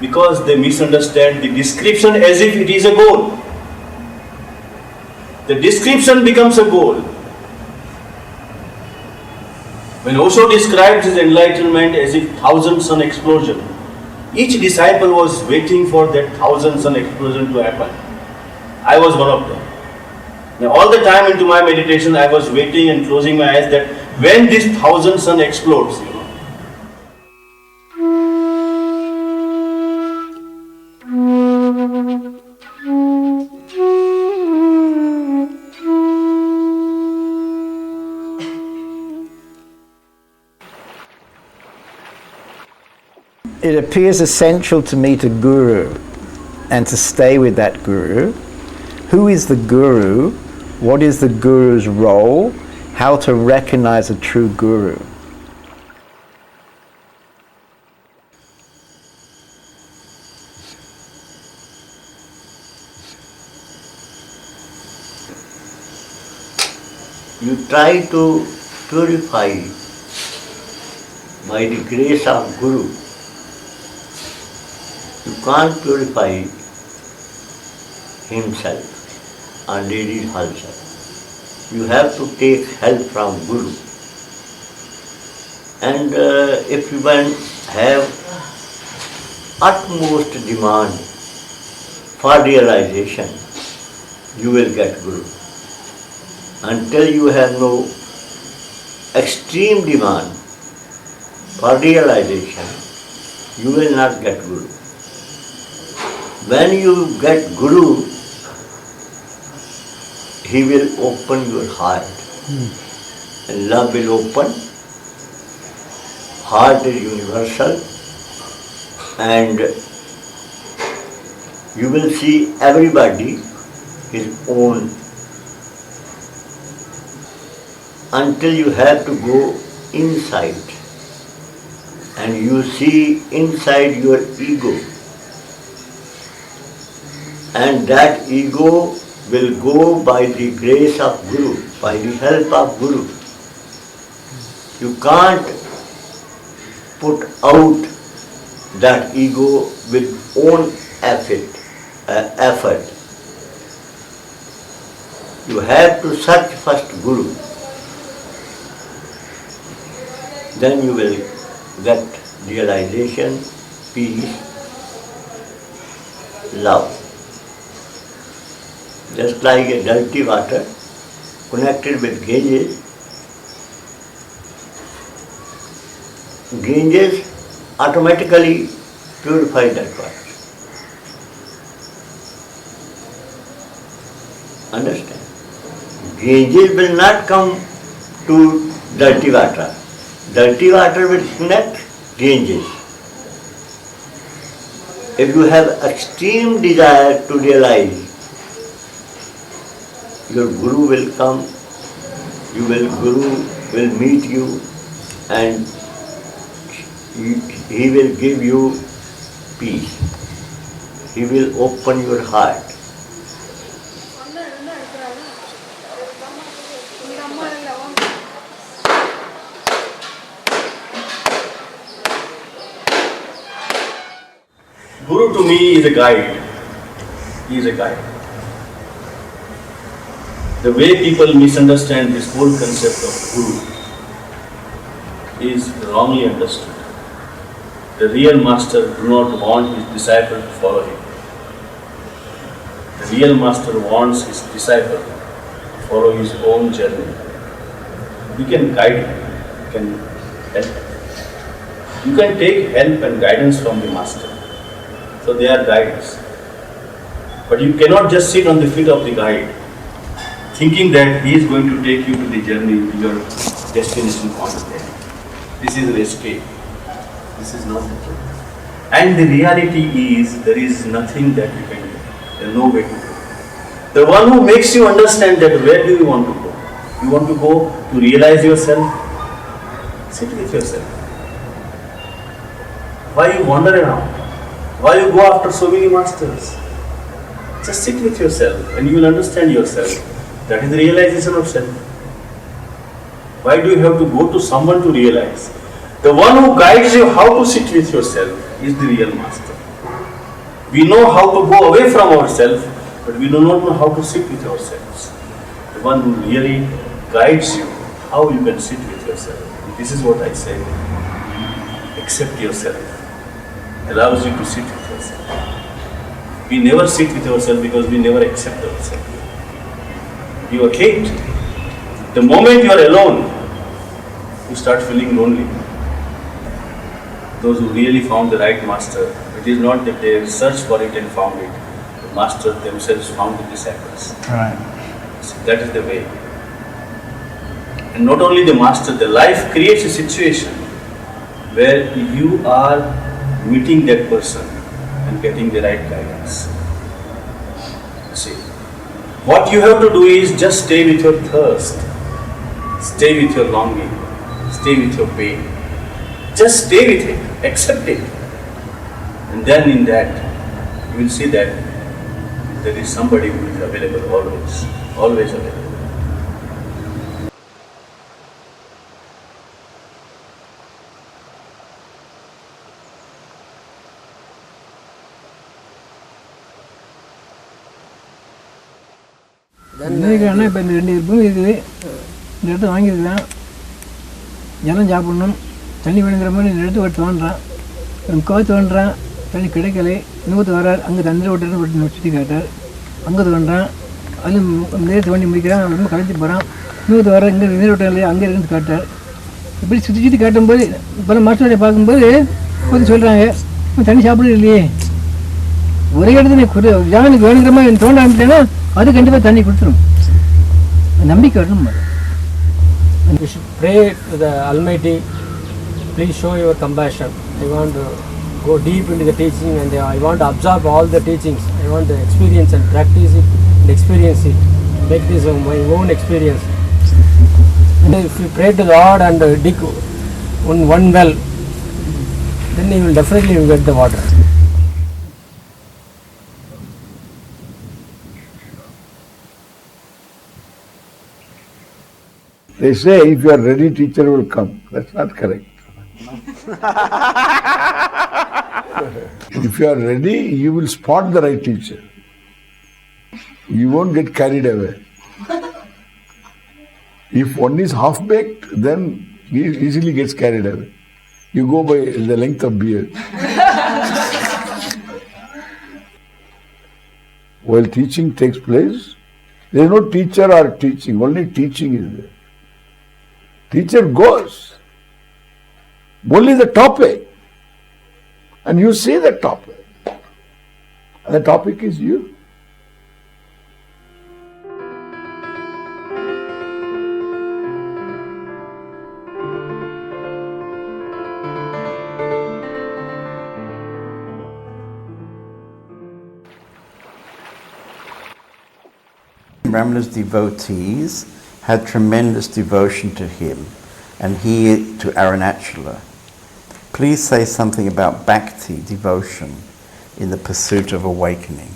Because they misunderstand the description as if it is a goal. The description becomes a goal. When Osho described his enlightenment as if 1,000-sun explosion, each disciple was waiting for that 1,000-sun explosion to happen. I was one of them. Now, all the time into my meditation, I was waiting and closing my eyes that when this 1000 sun explodes, It appears essential to meet a guru and to stay with that guru. Who is the guru? What is the guru's role? How to recognize a true guru? You try to purify by the grace of Guru. You can't purify himself and lady herself. You have to take help from Guru. And if you have utmost demand for realization, you will get Guru. Until you have no extreme demand for realization, you will not get Guru. When you get Guru, he will open your heart. And love will open. Heart is universal. And you will see everybody his own. Until you have to go inside. And you see inside your ego. And that ego will go by the grace of Guru, by the help of Guru. You can't put out that ego with own effort. You have to search first Guru. Then you will get realization, peace, love. Just like a dirty water connected with Ganges. Ganges automatically purify that water. Understand? Ganges will not come to dirty water. Dirty water will connect Ganges. If you have extreme desire to realize, your Guru will come, Guru will meet you, and he will give you peace. He will open your heart. Guru to me is a guide. He is a guide. The way people misunderstand this whole concept of Guru is wrongly understood. The real master does not want his disciple to follow him. The real master wants his disciple to follow his own journey. You can guide him, you can help. You can take help and guidance from the master. So they are guides. But you cannot just sit on the feet of the guide, thinking that he is going to take you to the journey to your destination point. This is an escape. This is not the truth. And the reality is there is nothing that you can do. There is no way to go. The one who makes you understand that where do you want to go? You want to go to realize yourself? Sit with yourself. Why you wander around? Why you go after so many masters? Just sit with yourself and you will understand yourself. That is the realization of self. Why do you have to go to someone to realize? The one who guides you how to sit with yourself is the real master. We know how to go away from ourselves, but we do not know how to sit with ourselves. The one who really guides you how you can sit with yourself. This is what I say. Accept yourself. Allows you to sit with yourself. We never sit with ourselves because we never accept ourselves. You vacate. The moment you are alone, you start feeling lonely. Those who really found the right master, it is not that they searched for it and found it. The master themselves found the disciples. Right. So that is the way. And not only the master, the life creates a situation where you are meeting that person and getting the right guidance. See, what you have to do is just stay with your thirst, stay with your longing, stay with your pain. Just stay with it, accept it. And then in that, you will see that there is somebody who is available always, always available. நினைக்கிறேன்னா இப்போ இந்த 2 பூமி இருக்குது, இந்த இடத்த வாங்கியிருக்கிறேன், ஜனம் சாப்பிடணும், தண்ணி வேணுங்கிற மாதிரி இந்த இடத்த ஒரு தோன்றான், கோவத்து தோன்றான், தண்ணி கிடைக்கலை, இன்னொருத்த வர்றார், அங்கே தண்ணி ஓட்டுறது சுற்றி காட்டார், அங்கே தோன்றான், அதில் நேரத்தை வண்டி முடிக்கிறான், ரொம்ப களைச்சி போகிறான், இன்னொருத்த வர்றார், இங்கே நீர் ஓட்டம் இல்லையா, அங்கே இருந்து காட்டார். இப்படி சுற்றி சுற்றி காட்டும்போது பல மாஸ்டர்களை பார்க்கும்போது கொஞ்சம் சொல்கிறாங்க, தண்ணி சாப்பிடுறது இல்லையே, ஒரே இடத்துல ஜானுக்கு வேணுங்கிற மாதிரி தோண்ட ஆரம்பிச்சேன்னா அது கண்டிப்பாக தண்ணி கொடுத்துரும். நம்பிக்கை வரணும். We should pray to the Almighty, please show your compassion. I want to go deep into the teaching and I want to absorb all the teachings. I want to experience and practice it and experience it. Make this my own experience. And if you pray to the Lord and dig one well, then you will definitely get the water. They say if you are ready, teacher will come. That's not correct. If you are ready, you will spot the right teacher. You won't get carried away. If one is half-baked, then he easily gets carried away. You go by the length of beard. While teaching takes place, there is no teacher or teaching, only teaching is there. Teacher goes, only the topic, and you see the topic, and the topic is you. Ramana's devotees had tremendous devotion to him and he to Arunachala. Please say something about bhakti, devotion, in the pursuit of awakening.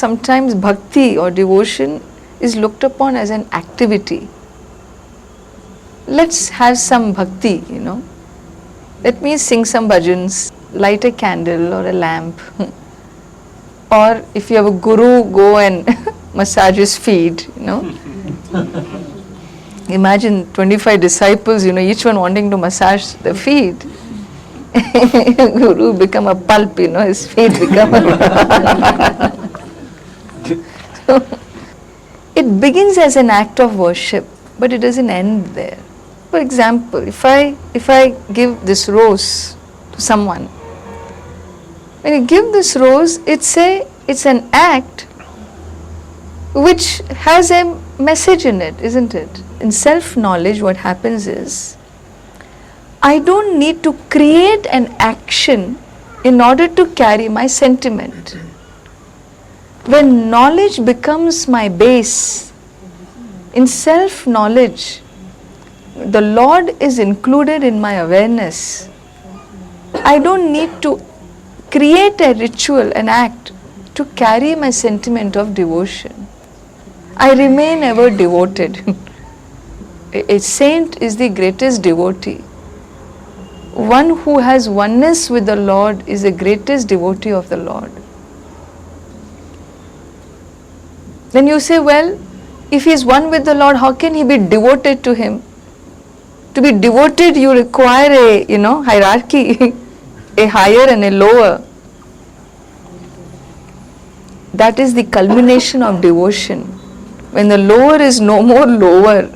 Sometimes bhakti or devotion is looked upon as an activity. Let's have some bhakti, Let me sing some bhajans, light a candle or a lamp. Or if you have a guru, go and massage his feet, Imagine 25 disciples, each one wanting to massage the feet. Guru become a pulp, his feet become a... So, it begins as an act of worship, but it doesn't end there. For example, if I give this rose to someone, when you give this rose, it's an act which has a message in it, isn't it? In self-knowledge, what happens is, I don't need to create an action in order to carry my sentiment. When knowledge becomes my base, in self-knowledge, the Lord is included in my awareness. I don't need to create a ritual, an act, to carry my sentiment of devotion. I remain ever devoted. A saint is the greatest devotee. One who has oneness with the Lord is the greatest devotee of the Lord. Then you say, well, if he is one with the Lord, how can he be devoted to him? To be devoted, you require a, hierarchy, a higher and a lower. that is the culmination of devotion. When the lower is no more lower,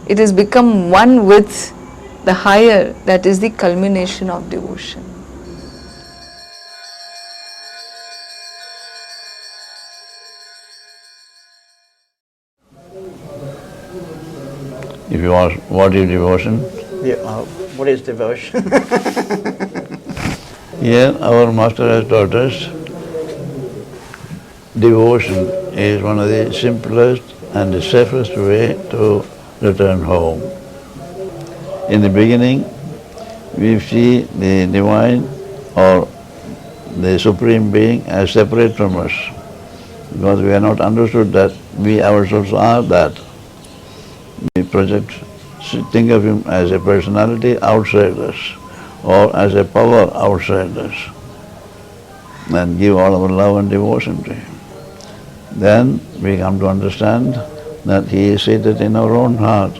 it has become one with the higher, that is the culmination of devotion. If you ask, what is devotion? Yeah, what is devotion? Here, our master has taught us, devotion is one of the simplest and the safest way to return home. In the beginning, we see the divine or the Supreme Being as separate from us, because we have not understood that we ourselves are that. We think of him as a personality outside us, or as a power outside us, and give all our love and devotion to him. Then we come to understand that he is seated in our own heart.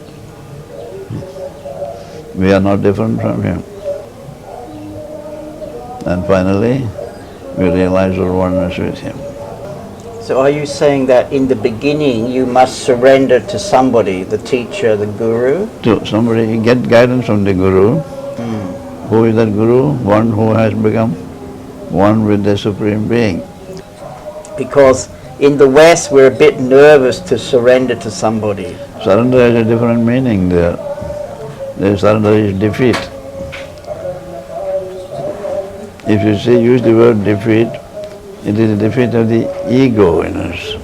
We are not different from him. And finally, we realize our oneness with him. So are you saying that in the beginning you must surrender to somebody, the teacher, the guru? To somebody, get guidance from the guru. Who is that guru? One who has become one with the Supreme Being. Because in the West we're a bit nervous to surrender to somebody. Surrender has a different meaning there. The surrender is defeat. If you say, use the word defeat, it is a defeat of the ego in us.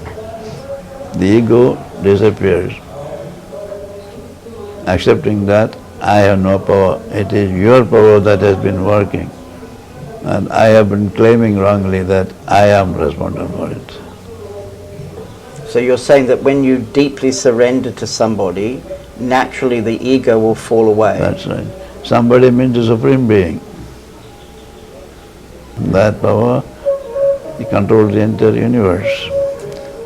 The ego disappears. Accepting that I have no power, it is your power that has been working. And I have been claiming wrongly that I am responsible for it. So you're saying that when you deeply surrender to somebody, naturally the ego will fall away. That's right. Somebody means the Supreme Being. That power, he controls the entire universe.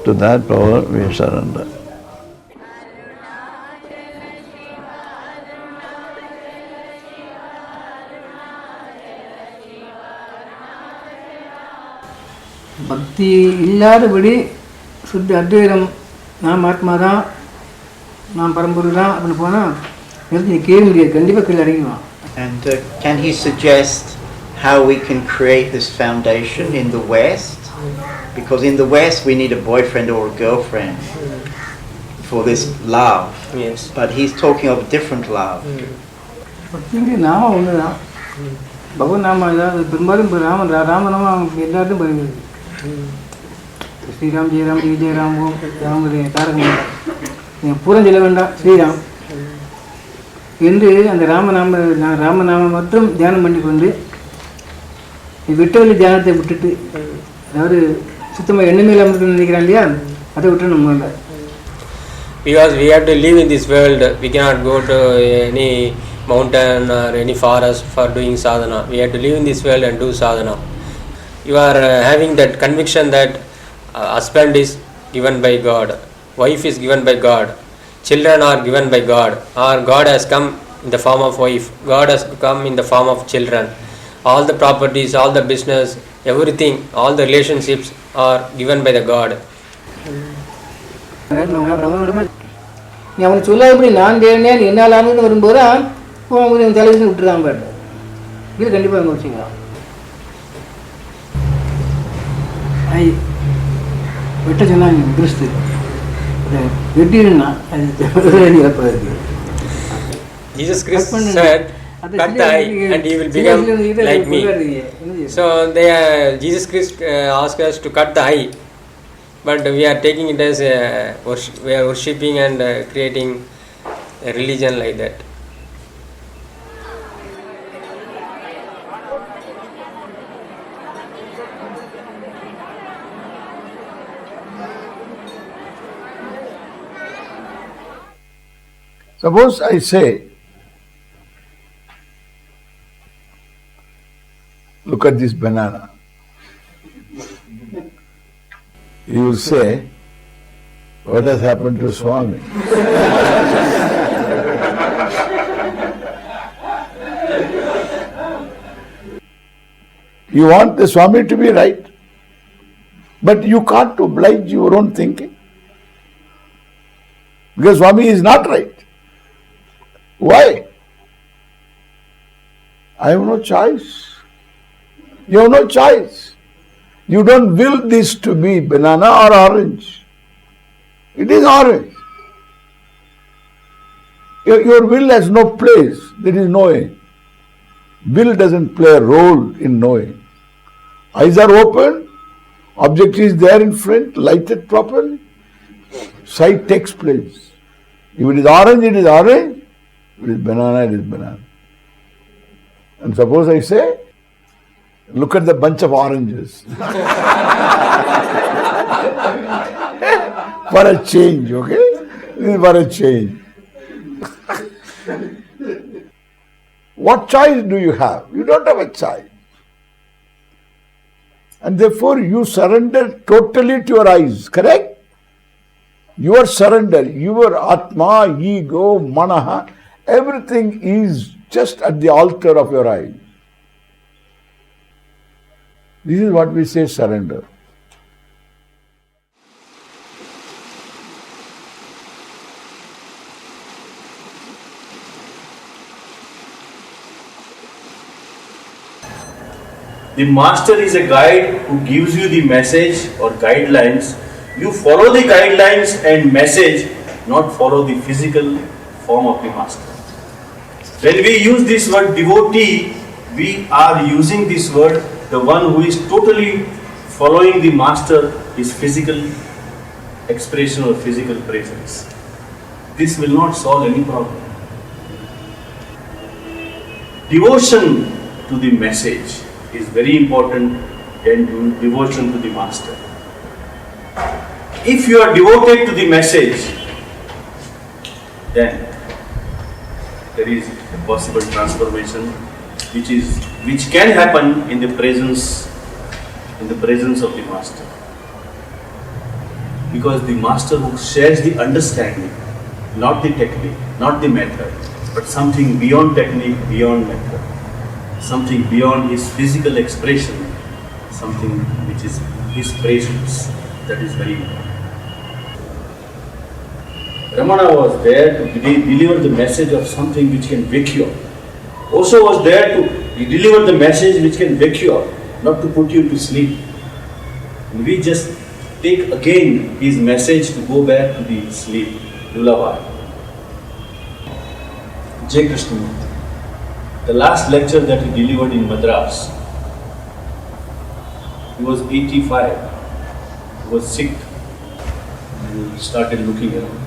To that power we surrender. பக்தி இல்லாதபடி சுத்த அத்வைதம் நாம் ஆத்மா தான் நாம் பரம்பொருள் தான் அப்படின்னு போனால் நிறுத்தி கேட்க முடியாது, கண்டிப்பாக கீழே அடங்கிடுவான். And can he suggest how we can create this foundation in the West? Because in the West we need a boyfriend or a girlfriend for this love. Yes. But he's talking of a different love. பக்திங்க நாம ஒன்று தான், பகவன் நாம ஏதாவது பெரும்பாலும் ராமநாமம் எல்லாத்தையும் வருகிறது. ஸ்ரீராம் ஜெயராம் ஜெய ஜெயராம் ஓம் ராமதே தாரகம் நீங்கள் பூரம் சொல்ல வேண்டாம், ஸ்ரீராம் என்று அந்த ராமநாமம் மற்றும் தியானம் பண்ணி கொண்டு விட்டவெளி தியானத்தை விட்டுட்டு, அதாவது சுத்தமாக எண்ணமே இல்லாமல் நினைக்கிறான் இல்லையா, அதை விட்டு நம்ம இல்லை. Because we have to live in this world, we cannot go to any mountain or any forest for doing sadhana. We have to live in this world and do sadhana. You are having that conviction that husband is given by God, wife is given by God, children are given by God, or God has come in the form of wife, God has come in the form of children. All the properties, all the business, everything, all the relationships are given by the God. நீ அவனுக்கு சொல்லாதபடி நான் தேடினேன் என்னால் ஆனதுன்னு வரும்போது அவன் தலைவிட்டு விட்டுருதான் பாரு, இது கண்டிப்பாக அவங்க வச்சுக்கலாம். வெட்ட சொன்னாங்க கிறிஸ்து, வெட்டினா அது Jesus Christ said, cut the eye and he will become like me. So Jesus Christ asked us to cut the eye, but we are taking it as we are worshipping and creating a religion like that. Suppose I say, look at this banana. You will say, what has happened to Swami? You want the Swami to be right. But you can't oblige your own thinking. Because Swami is not right. Why? I have no choice. You have no choice. You don't will this to be banana or orange. It is orange. Your will has no place. There is knowing. Will doesn't play a role in knowing. Eyes are open. Object is there in front, lighted properly. Sight takes place. If it is orange, it is orange. If it is banana, it is banana. And suppose I say, look at the bunch of oranges. For a change, okay? This is for a change. What choice do you have? You don't have a choice. And therefore you surrender totally to your eyes, correct? Your surrender, your Atma, ego, Manaha, everything is just at the altar of your eyes. This is what we say surrender. The master is a guide who gives you the message or guidelines. You follow the guidelines and message, not follow the physical form of the master. When we use this word devotee, we are using this word, the one who is totally following the master, his physical expression or physical presence. This will not solve any problem. Devotion to the message is very important than devotion to the master. If you are devoted to the message, then there is a possible transformation which can happen in the presence of the master. Because the master who shares the understanding, not the technique, not the method, but something beyond technique, beyond method, something beyond his physical expression, something which is his presence. That is very important. Ramana was there to deliver the message of something which can wake you up. Osho was there to deliver the message which can wake you up, not to put you to sleep. And we just take again his message to go back to the sleep, lullaby. Jai Krishnamurti. The last lecture that he delivered in Madras, he was 85, he was sick, and he started looking around.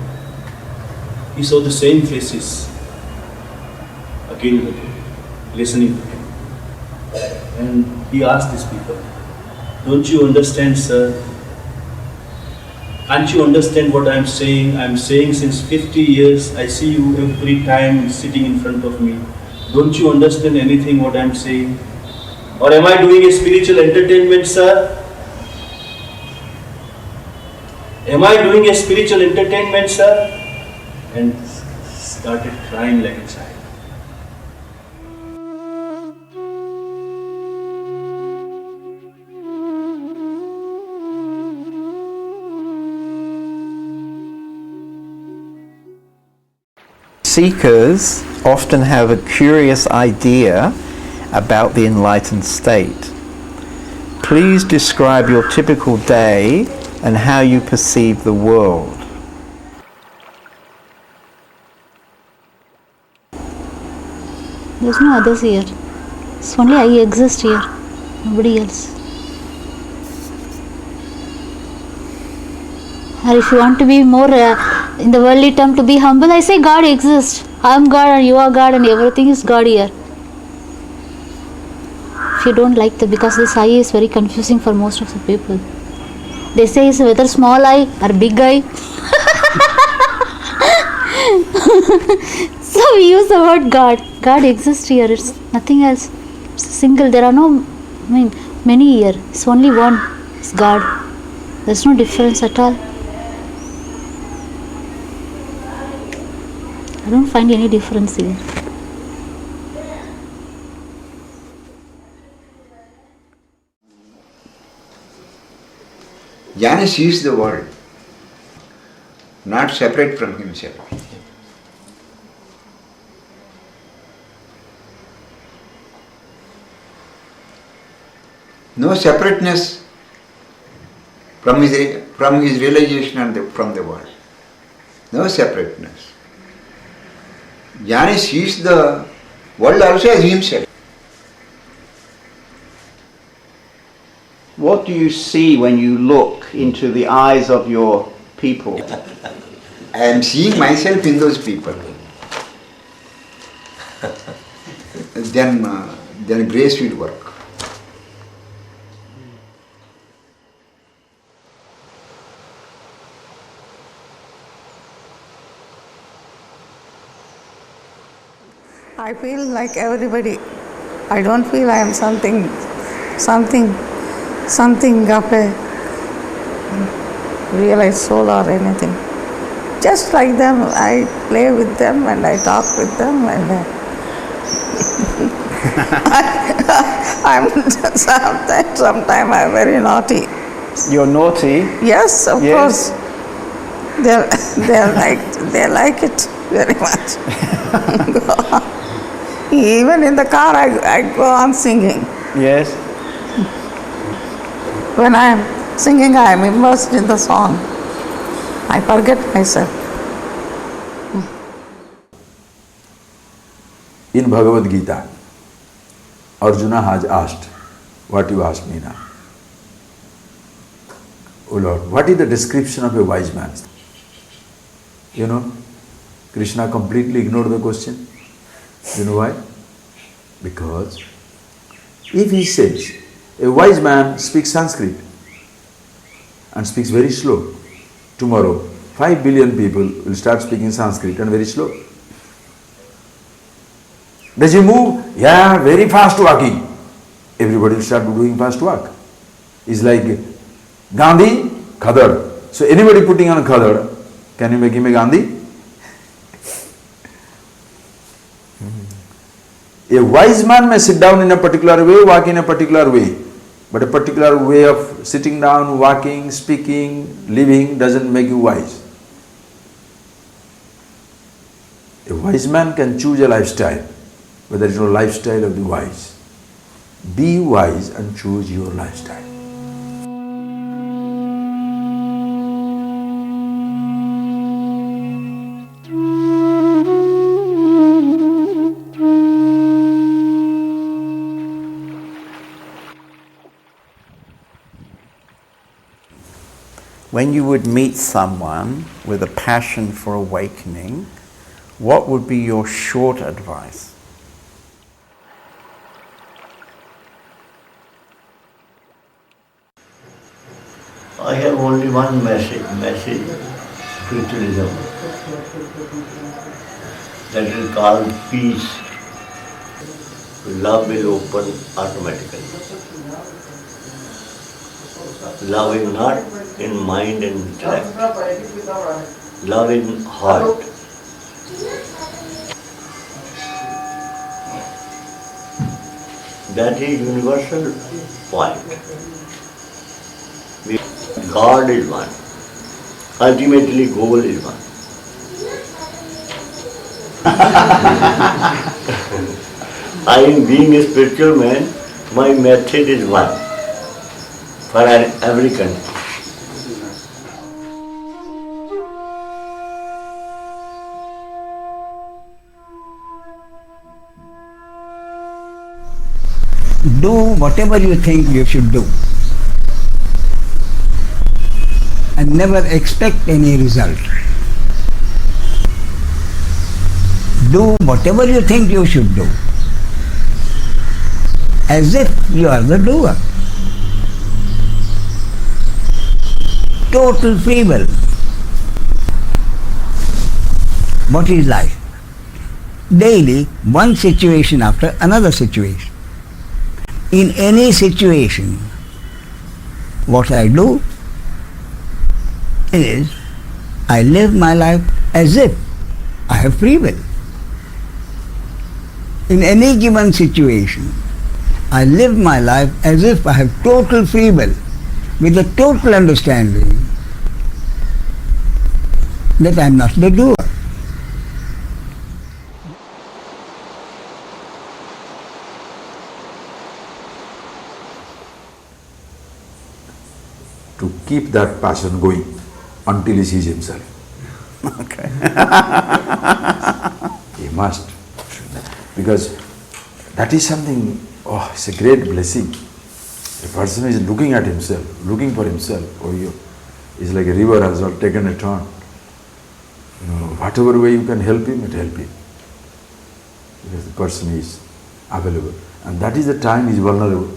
He saw the same faces again and again, listening to him. And he asked these people, don't you understand, sir? Can't you understand what I am saying? I am saying since 50 years, I see you every time sitting in front of me. Don't you understand anything what I am saying? Or am I doing a spiritual entertainment, sir? Am I doing a spiritual entertainment, sir? And started crying like a child. Seekers often have a curious idea about the enlightened state. Please describe your typical day and how you perceive the world. There's no others here. It's only I exist here, nobody else. Or if you want to be more in the worldly term, to be humble, I say God exists. I am God and you are God and everything is God here. If you don't like that, because this eye is very confusing for most of the people. They say it's whether small eye or big eye. So we use the word God. God exists here. It's nothing else. It's single. There are no, many here. It's only one. It's God. There's no difference at all. I don't find any difference here. Jnana sees the world, not separate from himself. No separateness from his realization and from the world. No separateness. Jnana sees the world also as himself. What do you see when you look into the eyes of your people? I am seeing myself in those people. Then grace will work. I feel like everybody. I don't feel I am something of a realized soul or anything. Just like them, I play with them and I talk with them and I'm sometimes I'm very naughty. You're naughty? Yes, of course. They like it very much. Even in the car, I go on singing. Yes. When I am singing, I am immersed in the song. I forget myself. In Bhagavad Gita, Arjuna has asked what you asked me now. Oh Lord, what is the description of a wise man? You know, Krishna completely ignored the question. You know why? Because if he says, a wise man speaks Sanskrit and speaks very slow, tomorrow 5 billion people will start speaking Sanskrit and very slow. Does he move? Yeah, very fast walking. Everybody will start doing fast walk. It's like Gandhi, Khadar. So anybody putting on a Khadar, can you make him a Gandhi? A wise man may sit down in a particular way, walk in a particular way. But a particular way of sitting down, walking, speaking, living doesn't make you wise. A wise man can choose a lifestyle, but there is no lifestyle of the wise. Be wise and choose your lifestyle. When you would meet someone with a passion for awakening, what would be your short advice? I have only one message, spiritualism. That is called peace. Love will open automatically. Love is not in mind and intellect. Love in heart. That is universal point. God is one. Ultimately, goal is one. I am being a spiritual man, my method is one for every country. Do whatever you think you should do and never expect any result. Do whatever you think you should do as if you are the doer. Total free will. What is life? Daily, one situation after another situation. In any situation, what I do is I live my life as if I have free will. In any given situation, I live my life as if I have total free will. with the total understanding that I am not the doer. To keep that passion going until he sees himself. Okay. He must. Because that is something, oh, it's a great blessing. A person is looking at himself, looking for himself. Oh, it's like a river has taken a turn. You know, whatever way you can help him, help him. Because the person is available. And that is the time he is vulnerable.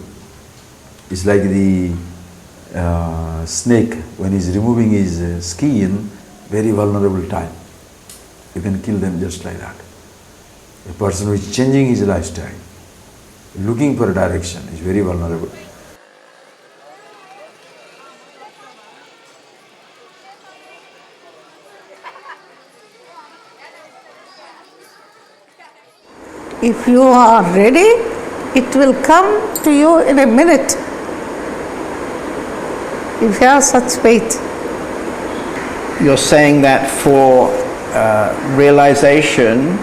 It's like the snake, when he is removing his skin, very vulnerable time. You can kill them just like that. A person who is changing his lifestyle, looking for a direction, is very vulnerable. If you are ready, it will come to you in a minute. If you have such faith. You're saying that for realization,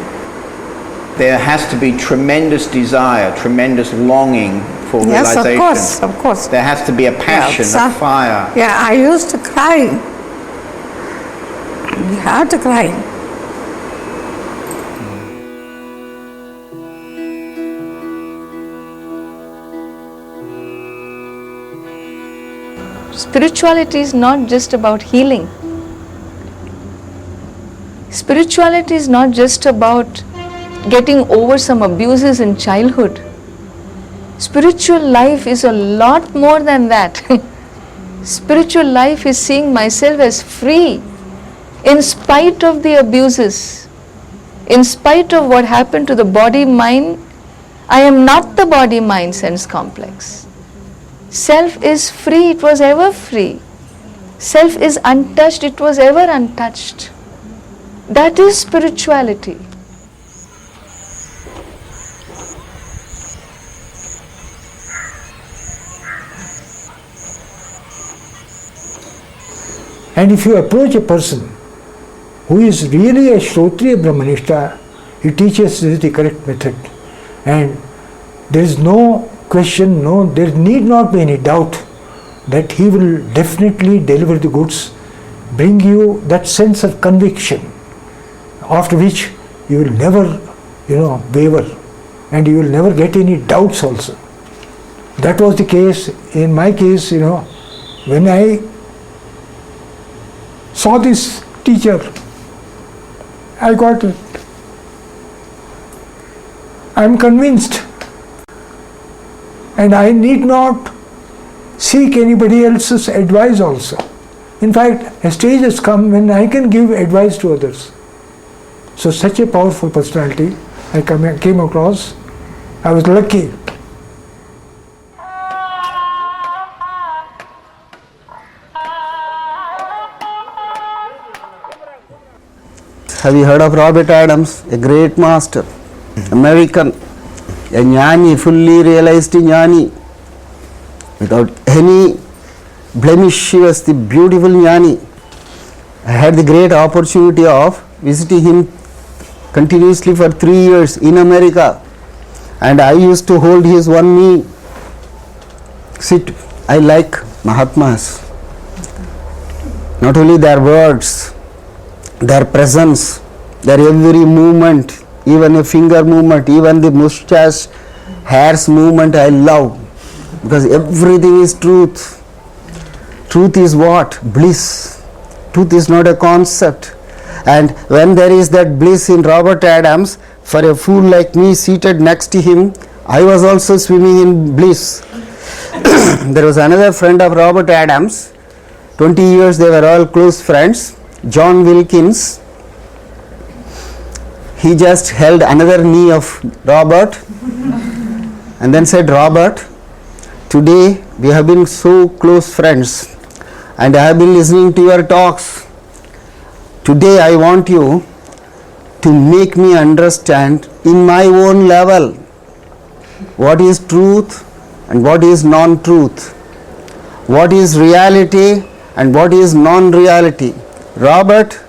there has to be tremendous desire, tremendous longing for realization. Yes, of course. There has to be a passion, a fire. Yeah, I used to cry. You have to cry. Spirituality is not just about healing. Spirituality is not just about getting over some abuses in childhood. Spiritual life is a lot more than that. Spiritual life is seeing myself as free in spite of the abuses, in spite of what happened to the body-mind. I am not the body-mind sense complex. Self is free, it was ever free. Self is untouched, it was ever untouched. That is spirituality. And if you approach a person who is really a Shrotriya Brahmanishta, he teaches this the correct method. And there is no question, there need not be any doubt that he will definitely deliver the goods, bring you that sense of conviction, after which you will never, waver, and you will never get any doubts also. That was the case, in my case, when I saw this teacher, I got it. I am convinced. And I need not seek anybody else's advice also. In fact, a stage has come when I can give advice to others. So such a powerful personality I came across. I was lucky. Have you heard of Robert Adams, a great master, American, a jnani, fully realized jnani, without any blemish? He was the beautiful jnani. I had the great opportunity of visiting him continuously for 3 years in America, and I used to hold his one knee. Sit. I like Mahatmas. Not only their words, their presence, their every movement, even a finger movement, even the mustache, hairs movement, I love, because everything is truth. Truth is what? Bliss. Truth is not a concept. And when there is that bliss in Robert Adams, for a fool like me seated next to him, I was also swimming in bliss. There was another friend of Robert Adams, 20 years they were all close friends, John Wilkins. He just held another knee of Robert and then said, Robert, today we have been so close friends and I have been listening to your talks. Today I want you to make me understand in my own level what is truth and what is non-truth, what is reality and what is non-reality. Robert,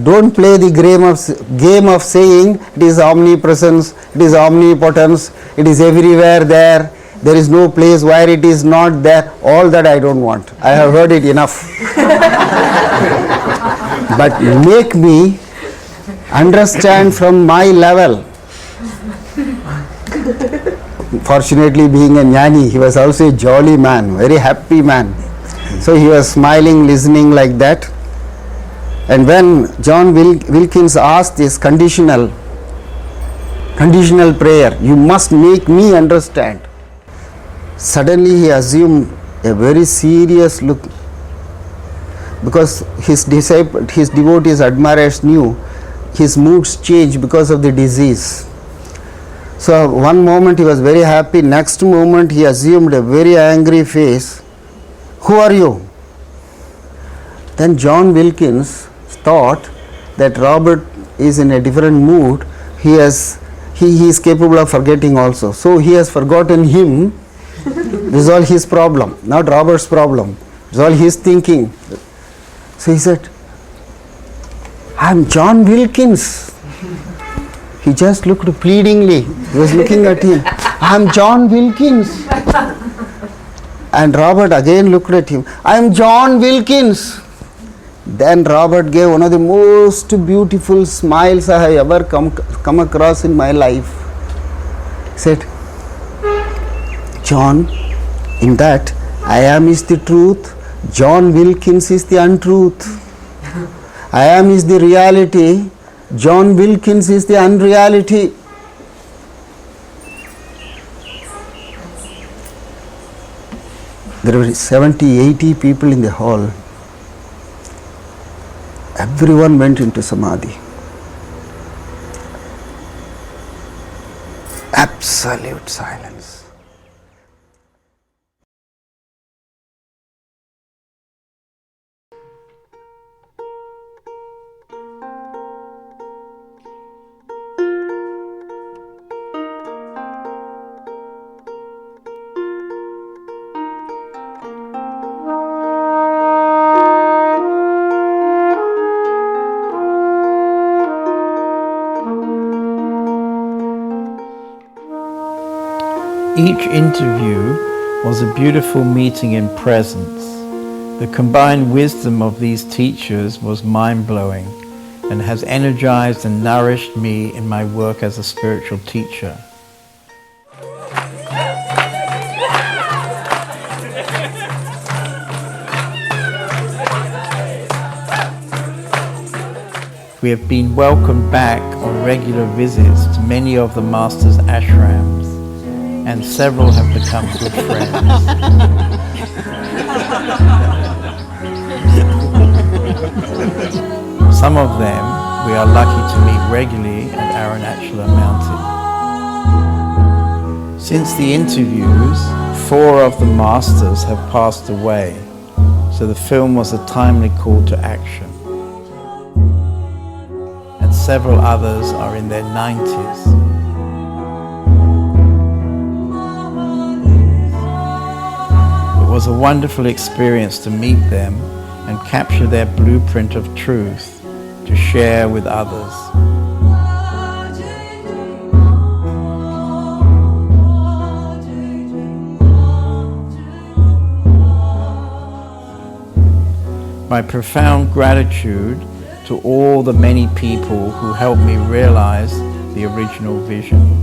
don't play the game of saying it is omnipresence, it is omnipotence, it is everywhere there is no place where it is not there. All that I don't want. I have heard it enough. But make me understand from my level. Fortunately, being a jnani, he was also a jolly man, very happy man. So he was smiling, listening like that. And when John Wilkins asked this conditional prayer, you must make me understand. Suddenly he assumed a very serious look, because his devotees, admirers knew his moods changed because of the disease. So one moment he was very happy, next moment he assumed a very angry face. Who are you? Then John Wilkins thought that Robert is in a different mood. He is capable of forgetting also. So he has forgotten him. This is all his problem, not Robert's problem. It's all his thinking. So he said, I am John Wilkins. He just looked pleadingly. He was looking at him. I am John Wilkins. And Robert again looked at him. I am John Wilkins. Then Robert gave one of the most beautiful smiles I have ever come across in my life. He said, John, in that I am is the truth, John Wilkins is the untruth. I am is the reality, John Wilkins is the unreality. There were 70, 80 people in the hall. Everyone went into samadhi. Absolute silence. Each interview was a beautiful meeting in presence. The combined wisdom of these teachers was mind-blowing and has energized and nourished me in my work as a spiritual teacher. We have been welcomed back on regular visits to many of the Master's ashrams, and several have become good friends. Some of them we are lucky to meet regularly at Arunachala Mountain. Since the interviews, 4 of the Masters have passed away, so the film was a timely call to action. And several others are in their 90s. It was a wonderful experience to meet them and capture their blueprint of truth to share with others. My profound gratitude to all the many people who helped me realize the original vision.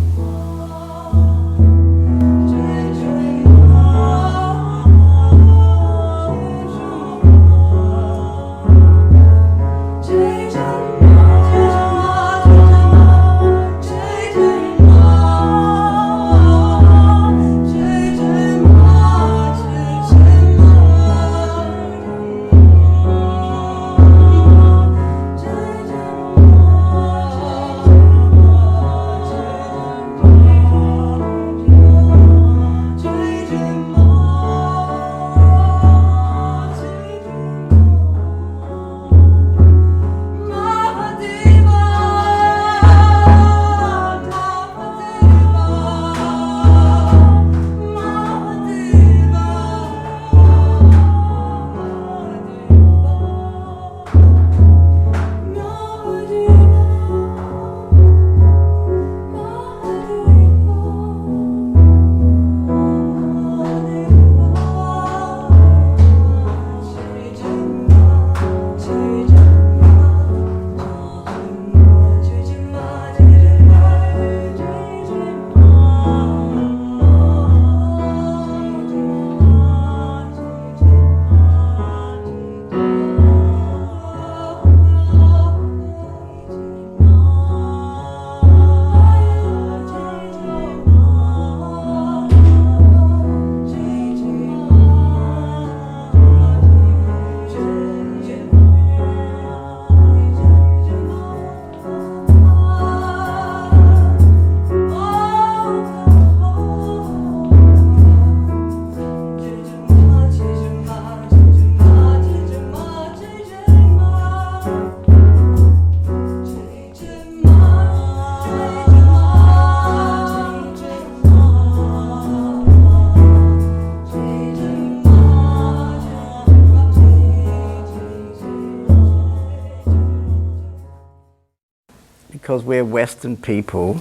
because we're Western people,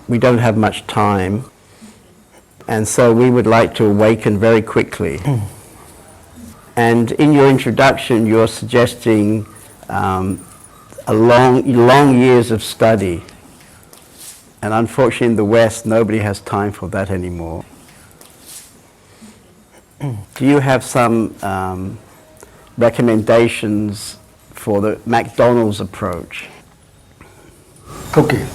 we don't have much time, and so we would like to awaken very quickly. And in your introduction, you're suggesting long years of study. And unfortunately in the West, nobody has time for that anymore. Do you have some recommendations for the McDonald's approach? Okay.